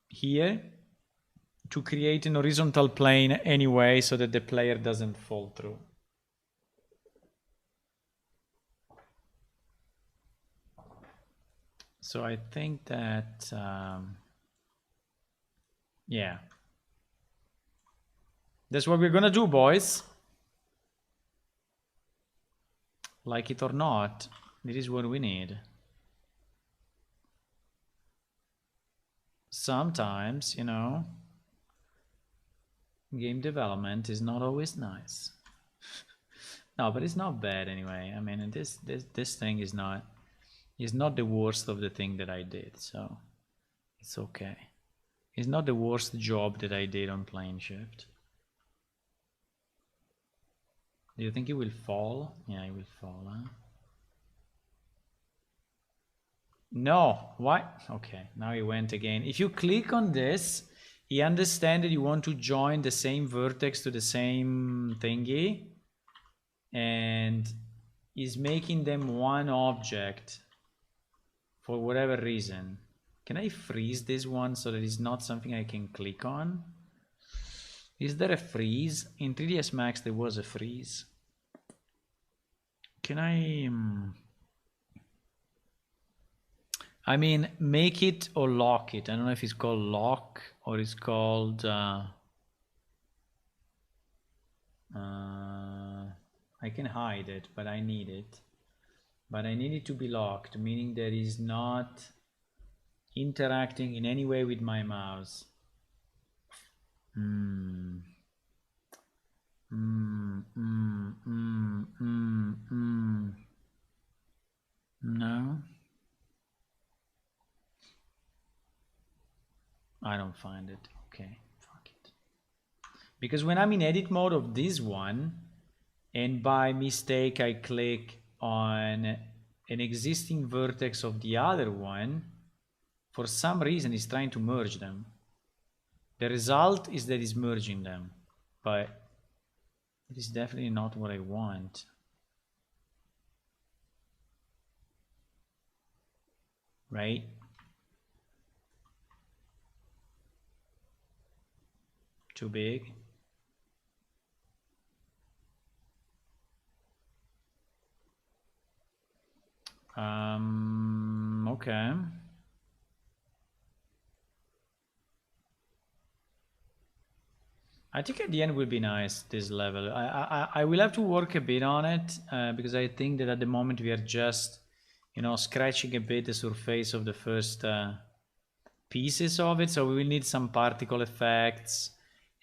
here, to create an horizontal plane anyway so that the player doesn't fall through. So I think that yeah, that's what we're gonna do, boys. Like it or not, this is what we need. Sometimes, you know, game development is not always nice. No, but it's not bad anyway. I mean, this thing is not the worst of the thing that I did, so it's okay. It's not the worst job that I did on Plane Shift. Do you think it will fall? Yeah, it will fall, huh? No, why? Okay, now he went again. If you click on this, he understands that you want to join the same vertex to the same thingy, and is making them one object for whatever reason. Can I freeze this one so that it's not something I can click on? Is there a freeze? In 3ds Max there was a freeze. Can I mean, make it or lock it. I don't know if it's called lock or it's called I can hide it, but I need it. But I need it to be locked, meaning that it's not interacting in any way with my mouse. No, I don't find it. Okay, fuck it. Because when I'm in edit mode of this one, and by mistake I click on an existing vertex of the other one, for some reason it's trying to merge them. The result is that it's merging them, but it is definitely not what I want. Right? Too big. Okay. I think at the end will be nice, this level. I will have to work a bit on it, because I think that at the moment we are just, you know, scratching a bit the surface of the first pieces of it. So we will need some particle effects,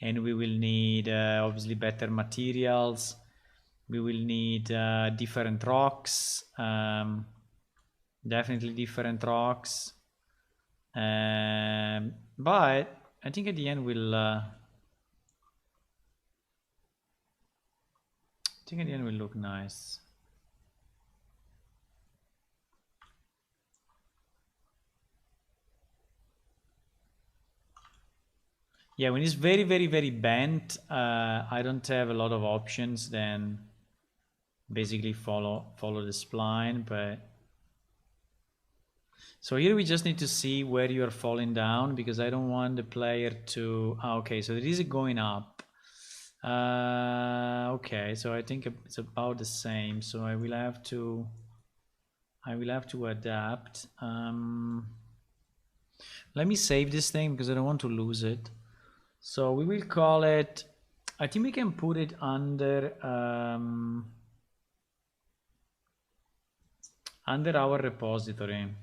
and we will need obviously better materials. We will need different rocks, definitely different rocks. But I think at the end will look nice. Yeah, when it's very, very, very bent, I don't have a lot of options. Then basically follow the spline. But so here we just need to see where you are falling down, because I don't want the player to. Okay, so it is going up. Okay, so I think it's about the same. So I will have to adapt. Let me save this thing because I don't want to lose it. So we will call it, I think we can put it under our repository,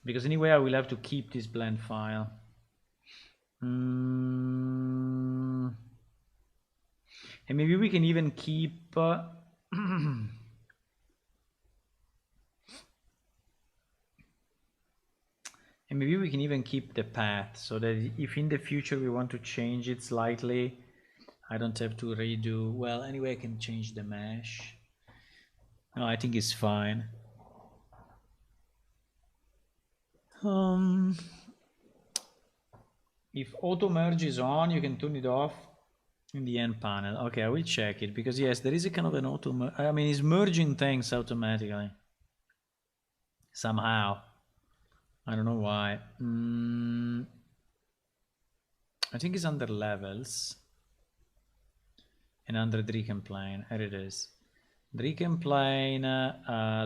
because anyway I will have to keep this blend file. And maybe we can even keep and maybe we can even keep the path, so that if in the future we want to change it slightly, I don't have to redo. Well, anyway, I can change the mesh. No, I think it's fine. If auto merge is on, you can turn it off. in the end panel. Okay, I will check it because yes, there is a kind of an auto. I mean, it's merging things automatically somehow. I don't know why. I think it's under levels and under Dryken plane. Here it is. Dryken plane.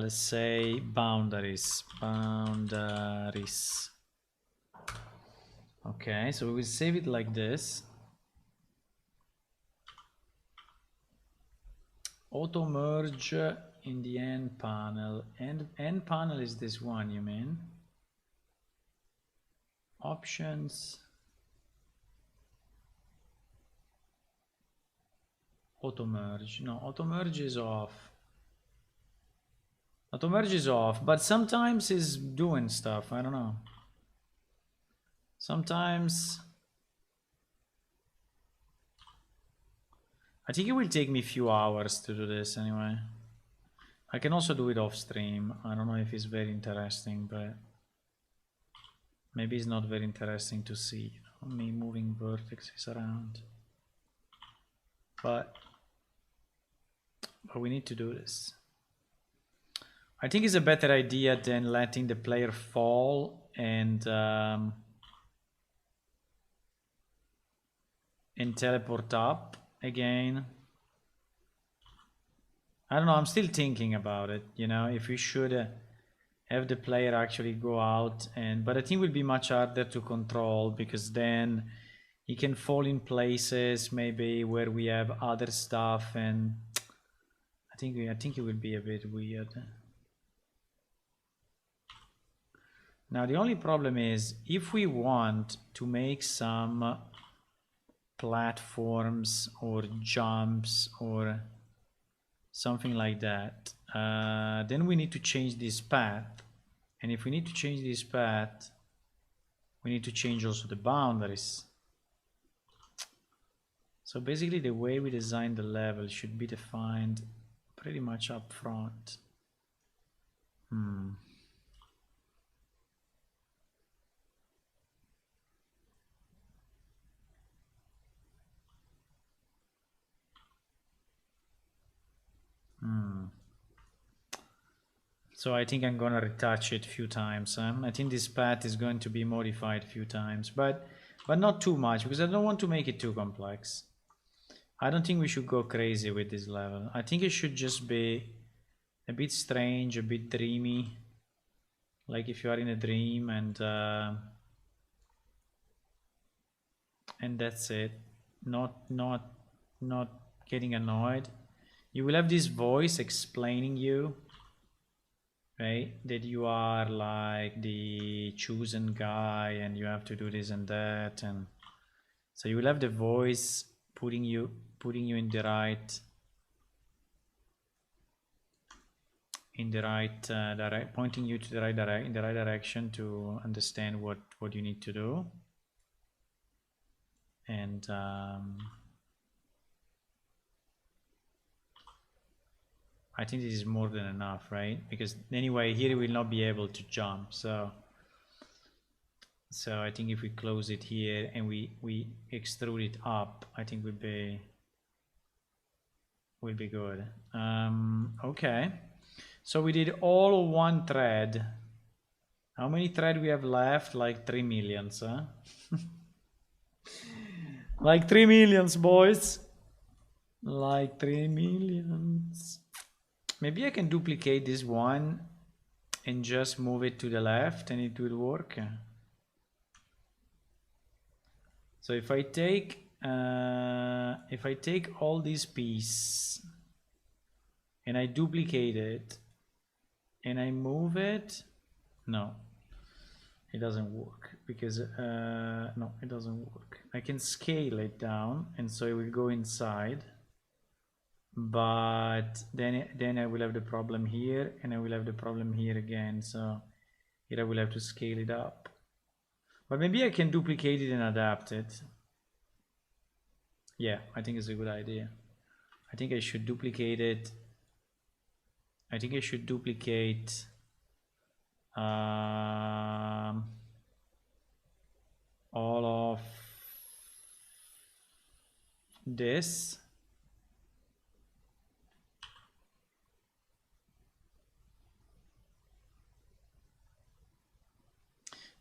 Let's say boundaries. Boundaries. Okay, so we will save it like this. Auto merge in the end panel. End panel is this one, you mean? Options. Auto merge. No, auto merge is off. Auto merge is off, but sometimes it's doing stuff. I don't know. Sometimes. I think it will take me a few hours to do this anyway. I can also do it off stream. I don't know if it's very interesting, but maybe it's not very interesting to see, you know, me moving vertices around. But we need to do this. I think it's a better idea than letting the player fall and teleport up again. I don't know, I'm still thinking about it, you know, if we should have the player actually go out, but I think it will be much harder to control because then he can fall in places maybe where we have other stuff, and I think it will be a bit weird. Now the only problem is if we want to make some platforms or jumps or something like that, then we need to change this path, and if we need to change this path we need to change also the boundaries. So basically the way we design the level should be defined pretty much up front. So I think I'm gonna retouch it a few times. I think this path is going to be modified a few times, but not too much because I don't want to make it too complex. I don't think we should go crazy with this level. I think it should just be a bit strange, a bit dreamy, like if you are in a dream, and that's it. Not getting annoyed. You will have this voice explaining you, right, that you are like the chosen guy and you have to do this and that, and so you will have the voice putting you in the right pointing you to the right direction to understand what you need to do. And I think this is more than enough, right? Because anyway, here we will not be able to jump. So I think if we close it here and we extrude it up, I think will be good. Okay. So we did all one thread. How many thread we have left? Like 3 millions, huh? Like 3 millions, boys. Like 3 millions. Maybe I can duplicate this one and just move it to the left and it will work. So if I take all these pieces and I duplicate it and I move it, no, it doesn't work because no, it doesn't work. I can scale it down and so it will go inside, but then I will have the problem here and I will have the problem here again. So here I will have to scale it up, but maybe I can duplicate it and adapt it. Yeah, I think it's a good idea. I think I should duplicate it. I think I should duplicate all of this.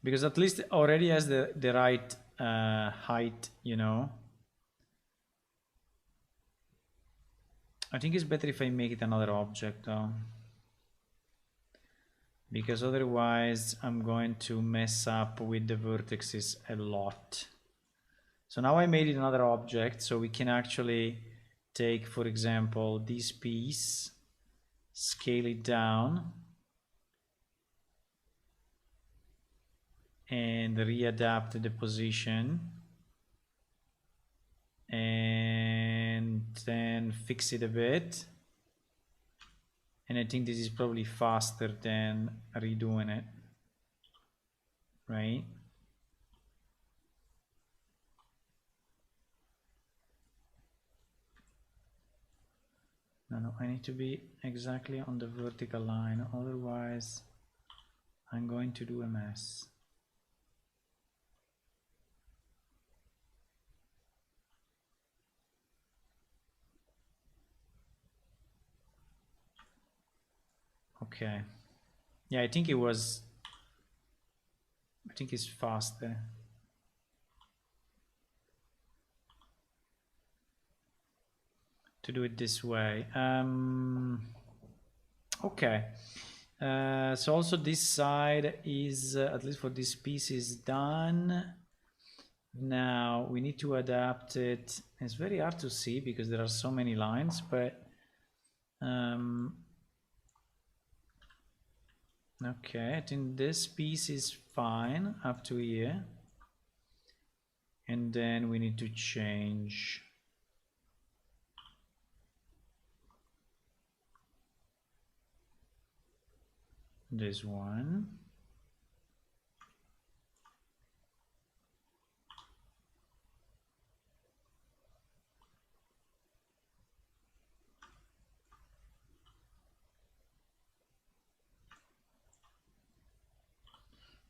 Because at least it already has the right height, you know. I think it's better if I make it another object though. Because otherwise I'm going to mess up with the vertices a lot. So now I made it another object, so we can actually take, for example, this piece, scale it down, and readapt the position, and then fix it a bit. And I think this is probably faster than redoing it, right? No, I need to be exactly on the vertical line, otherwise I'm going to do a mess. Okay. Yeah, I think it's faster. To do it this way. Okay. So also this side is, at least for this piece, is done. Now we need to adapt it. It's very hard to see because there are so many lines, but okay, I think this piece is fine up to here. And then we need to change this one.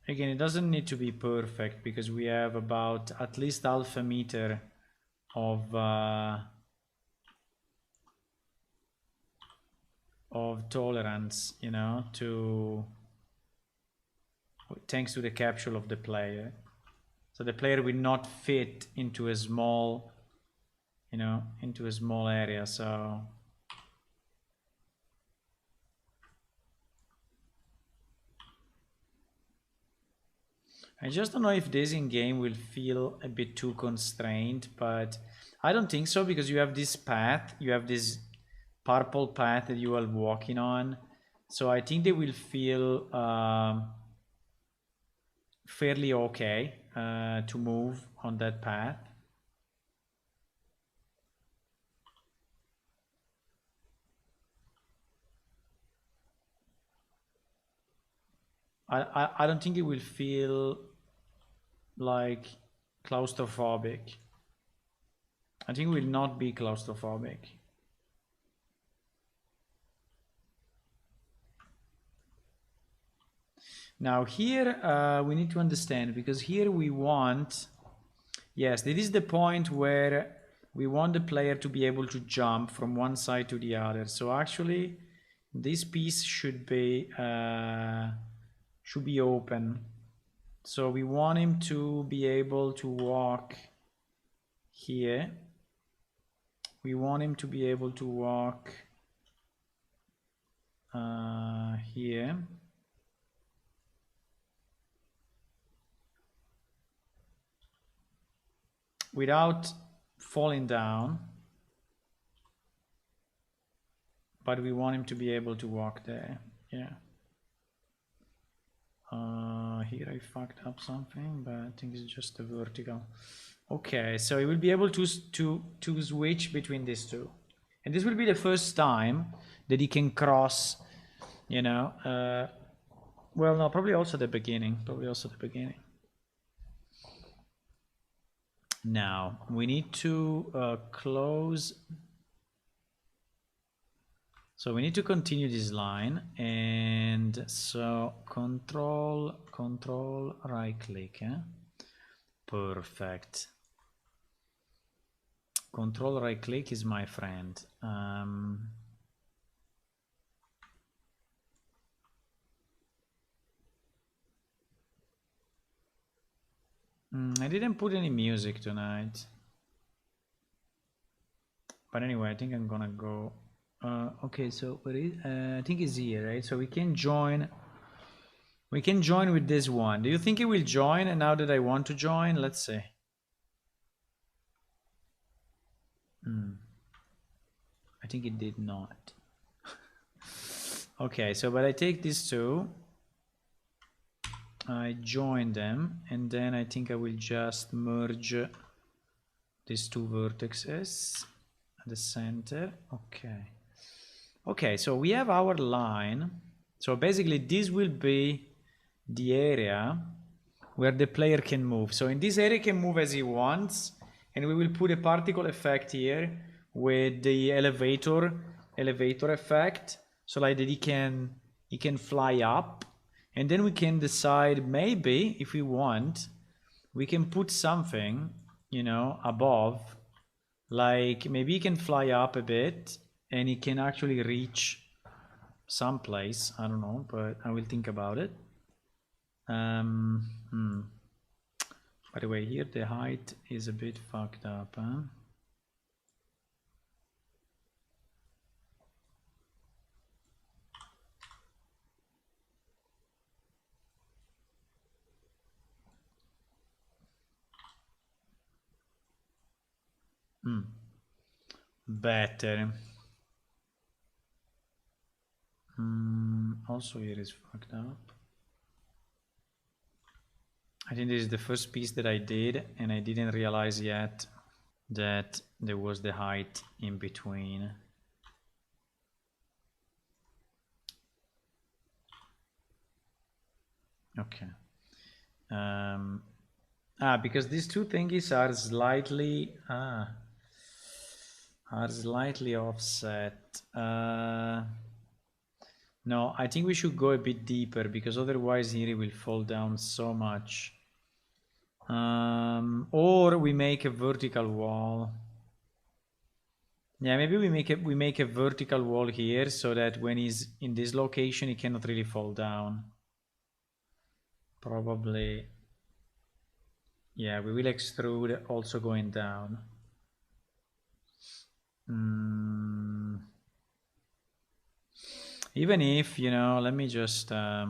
Again, it doesn't need to be perfect because we have about at least half a meter of tolerance, you know, thanks to the capsule of the player. So the player will not fit into a small, you know, into a small area. So I just don't know if this in game will feel a bit too constrained, but I don't think so, because you have this path, you have this purple path that you are walking on. So I think they will feel fairly okay to move on that path. I don't think it will feel like claustrophobic. I think it will not be claustrophobic. Now here we need to understand, because here we want, yes, this is the point where we want the player to be able to jump from one side to the other. So actually this piece should be open. So we want him to be able to walk here. We want him to be able to walk here. Without falling down, but we want him to be able to walk there. Yeah. Here I fucked up something, but I think it's just a vertical. Okay, so he will be able to switch between these two, and this will be the first time that he can cross, you know. Well, no, probably also the beginning. Now we need to close. So we need to continue this line, and so control right click. Perfect. Control right click is my friend. I didn't put any music tonight. But anyway, I think I'm gonna go. Okay, so I think it's here, right? So we can join. We can join with this one. Do you think it will join? And now that I want to join, let's see. I think it did not. Okay, so but I take these two. I join them, and then I think I will just merge these two vertices at the center. Okay. Okay, so we have our line. So basically this will be the area where the player can move. So in this area can move as he wants, and we will put a particle effect here with the elevator effect, so like that he can fly up, and then we can decide, maybe if we want, we can put something, you know, above, like maybe he can fly up a bit and he can actually reach someplace. I don't know, but I will think about it. By the way, here the height is a bit fucked up, huh? Better. Also here is fucked up. I think this is the first piece that I did, and I didn't realize yet that there was the height in between. Okay. Because these two thingies are slightly offset. No, I think we should go a bit deeper, because otherwise here it will fall down so much. Or we make a vertical wall. Yeah, maybe we make a vertical wall here, so that when he's in this location he cannot really fall down. Probably. Yeah, we will extrude also going down. Even if, you know, let me just try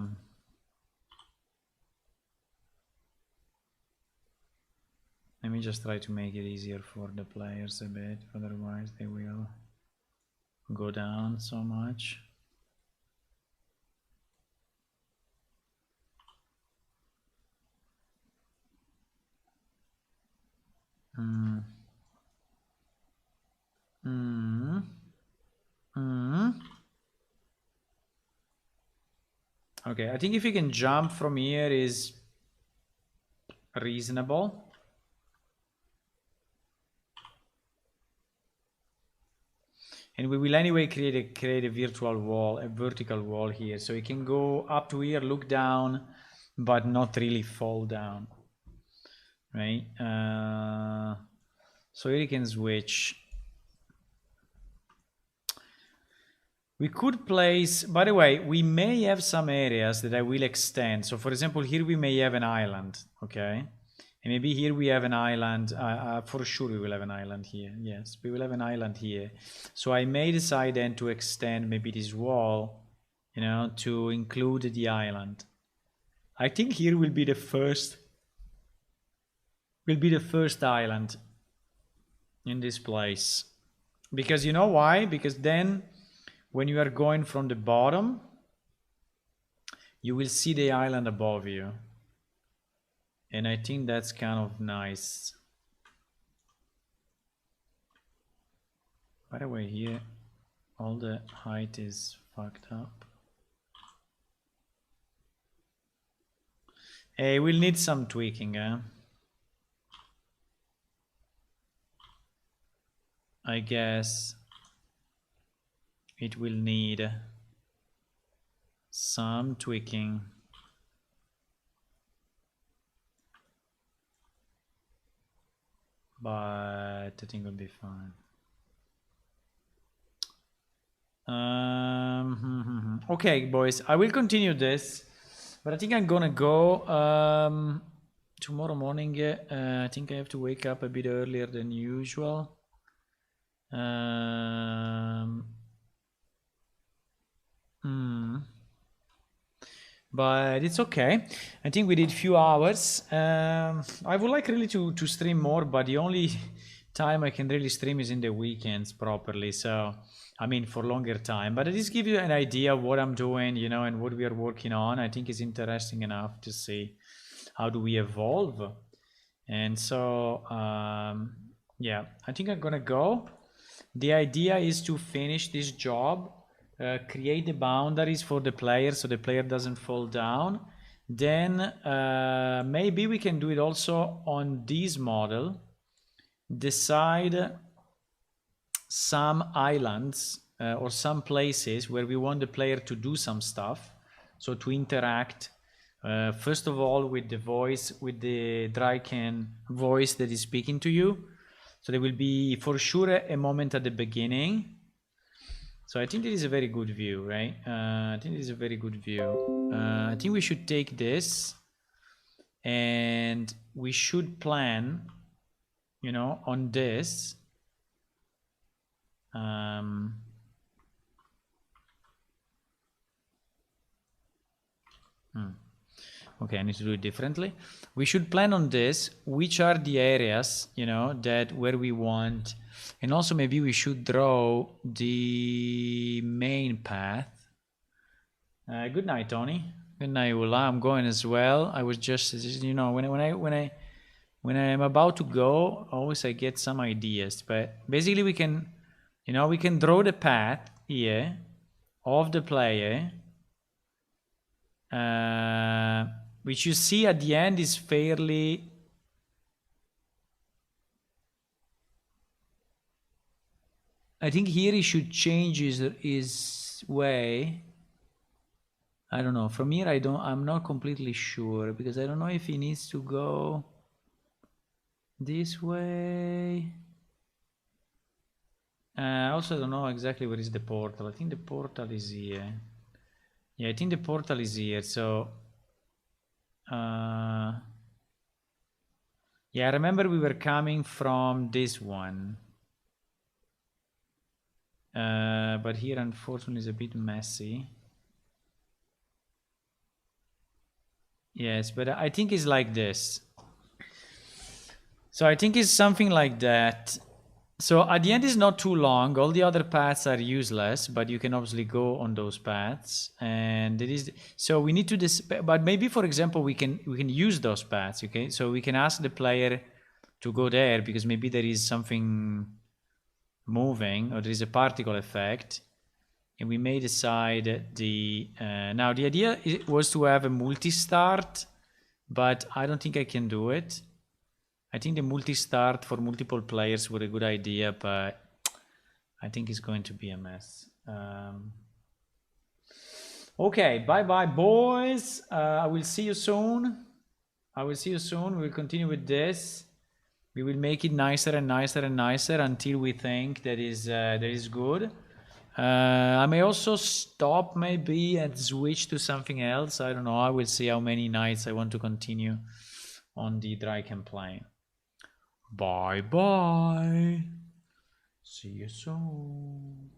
to make it easier for the players a bit, otherwise they will go down so much. Okay, I think if you can jump from here is reasonable. And we will anyway create a virtual wall, a vertical wall here, so you can go up to here, look down, but not really fall down, right? So here you can switch. We could place, by the way, we may have some areas that I will extend. So for example, here we may have an island, okay? And maybe here we have an island, for sure we will have an island here, yes, we will have an island here. So I may decide then to extend maybe this wall, you know, to include the island. I think here will be the first island in this place. Because you know why? Because then when you are going from the bottom, you will see the island above you. And I think that's kind of nice. By the way, here all the height is fucked up. Hey, we'll need some tweaking, huh? I guess it will need some tweaking. but I think it'll be fine. Okay, boys, I will continue this, but I think I'm gonna go tomorrow morning. I think I have to wake up a bit earlier than usual. But it's okay. I think we did few hours. I would like really to stream more, but the only time I can really stream is in the weekends properly. So, I mean, for longer time. But at least give you an idea of what I'm doing, you know, and what we are working on. I think it's interesting enough to see how do we evolve. And so, yeah, I think I'm gonna go. The idea is to finish this job. Create the boundaries for the player so the player doesn't fall down. Then maybe we can do it also on this model. Decide some islands or some places where we want the player to do some stuff. So to interact, first of all, with the voice, with the Dryken voice that is speaking to you. So there will be for sure a moment at the beginning. So I think it is a very good view, right? I think it is a very good view. I think we should take this and we should plan, you know, on this. Okay, I need to do it differently. We should plan on this. Which are the areas, you know, that where we want, and also maybe we should draw the main path. Good night, Tony. Good night, Ula. I'm going as well. I was just, you know, when I'm about to go, always I get some ideas. But basically, we can, you know, we can draw the path here of the player. Which you see at the end is fairly I think here he should change his way. I don't know. From here I'm not completely sure because I don't know if he needs to go this way. Also I don't know exactly where is the portal. I think the portal is here. Yeah, I think the portal is here, so yeah, I remember we were coming from this one. But here unfortunately is a bit messy. Yes, but I think it's like this. So I think it's something like that. So at the end is not too long. All the other paths are useless, but you can obviously go on those paths. And it is so we need to but maybe for example we can use those paths. Okay, so we can ask the player to go there because maybe there is something moving or there is a particle effect, and we may decide the now the idea was to have a multi-start, but I don't think I can do it. I think the multi-start for multiple players was a good idea, but I think it's going to be a mess. Okay, bye-bye, boys. I will see you soon. I will see you soon. We'll continue with this. We will make it nicer and nicer and nicer until we think that is good. I may also stop maybe and switch to something else. I don't know. I will see how many nights I want to continue on the Dryken plane. Bye bye. See you soon.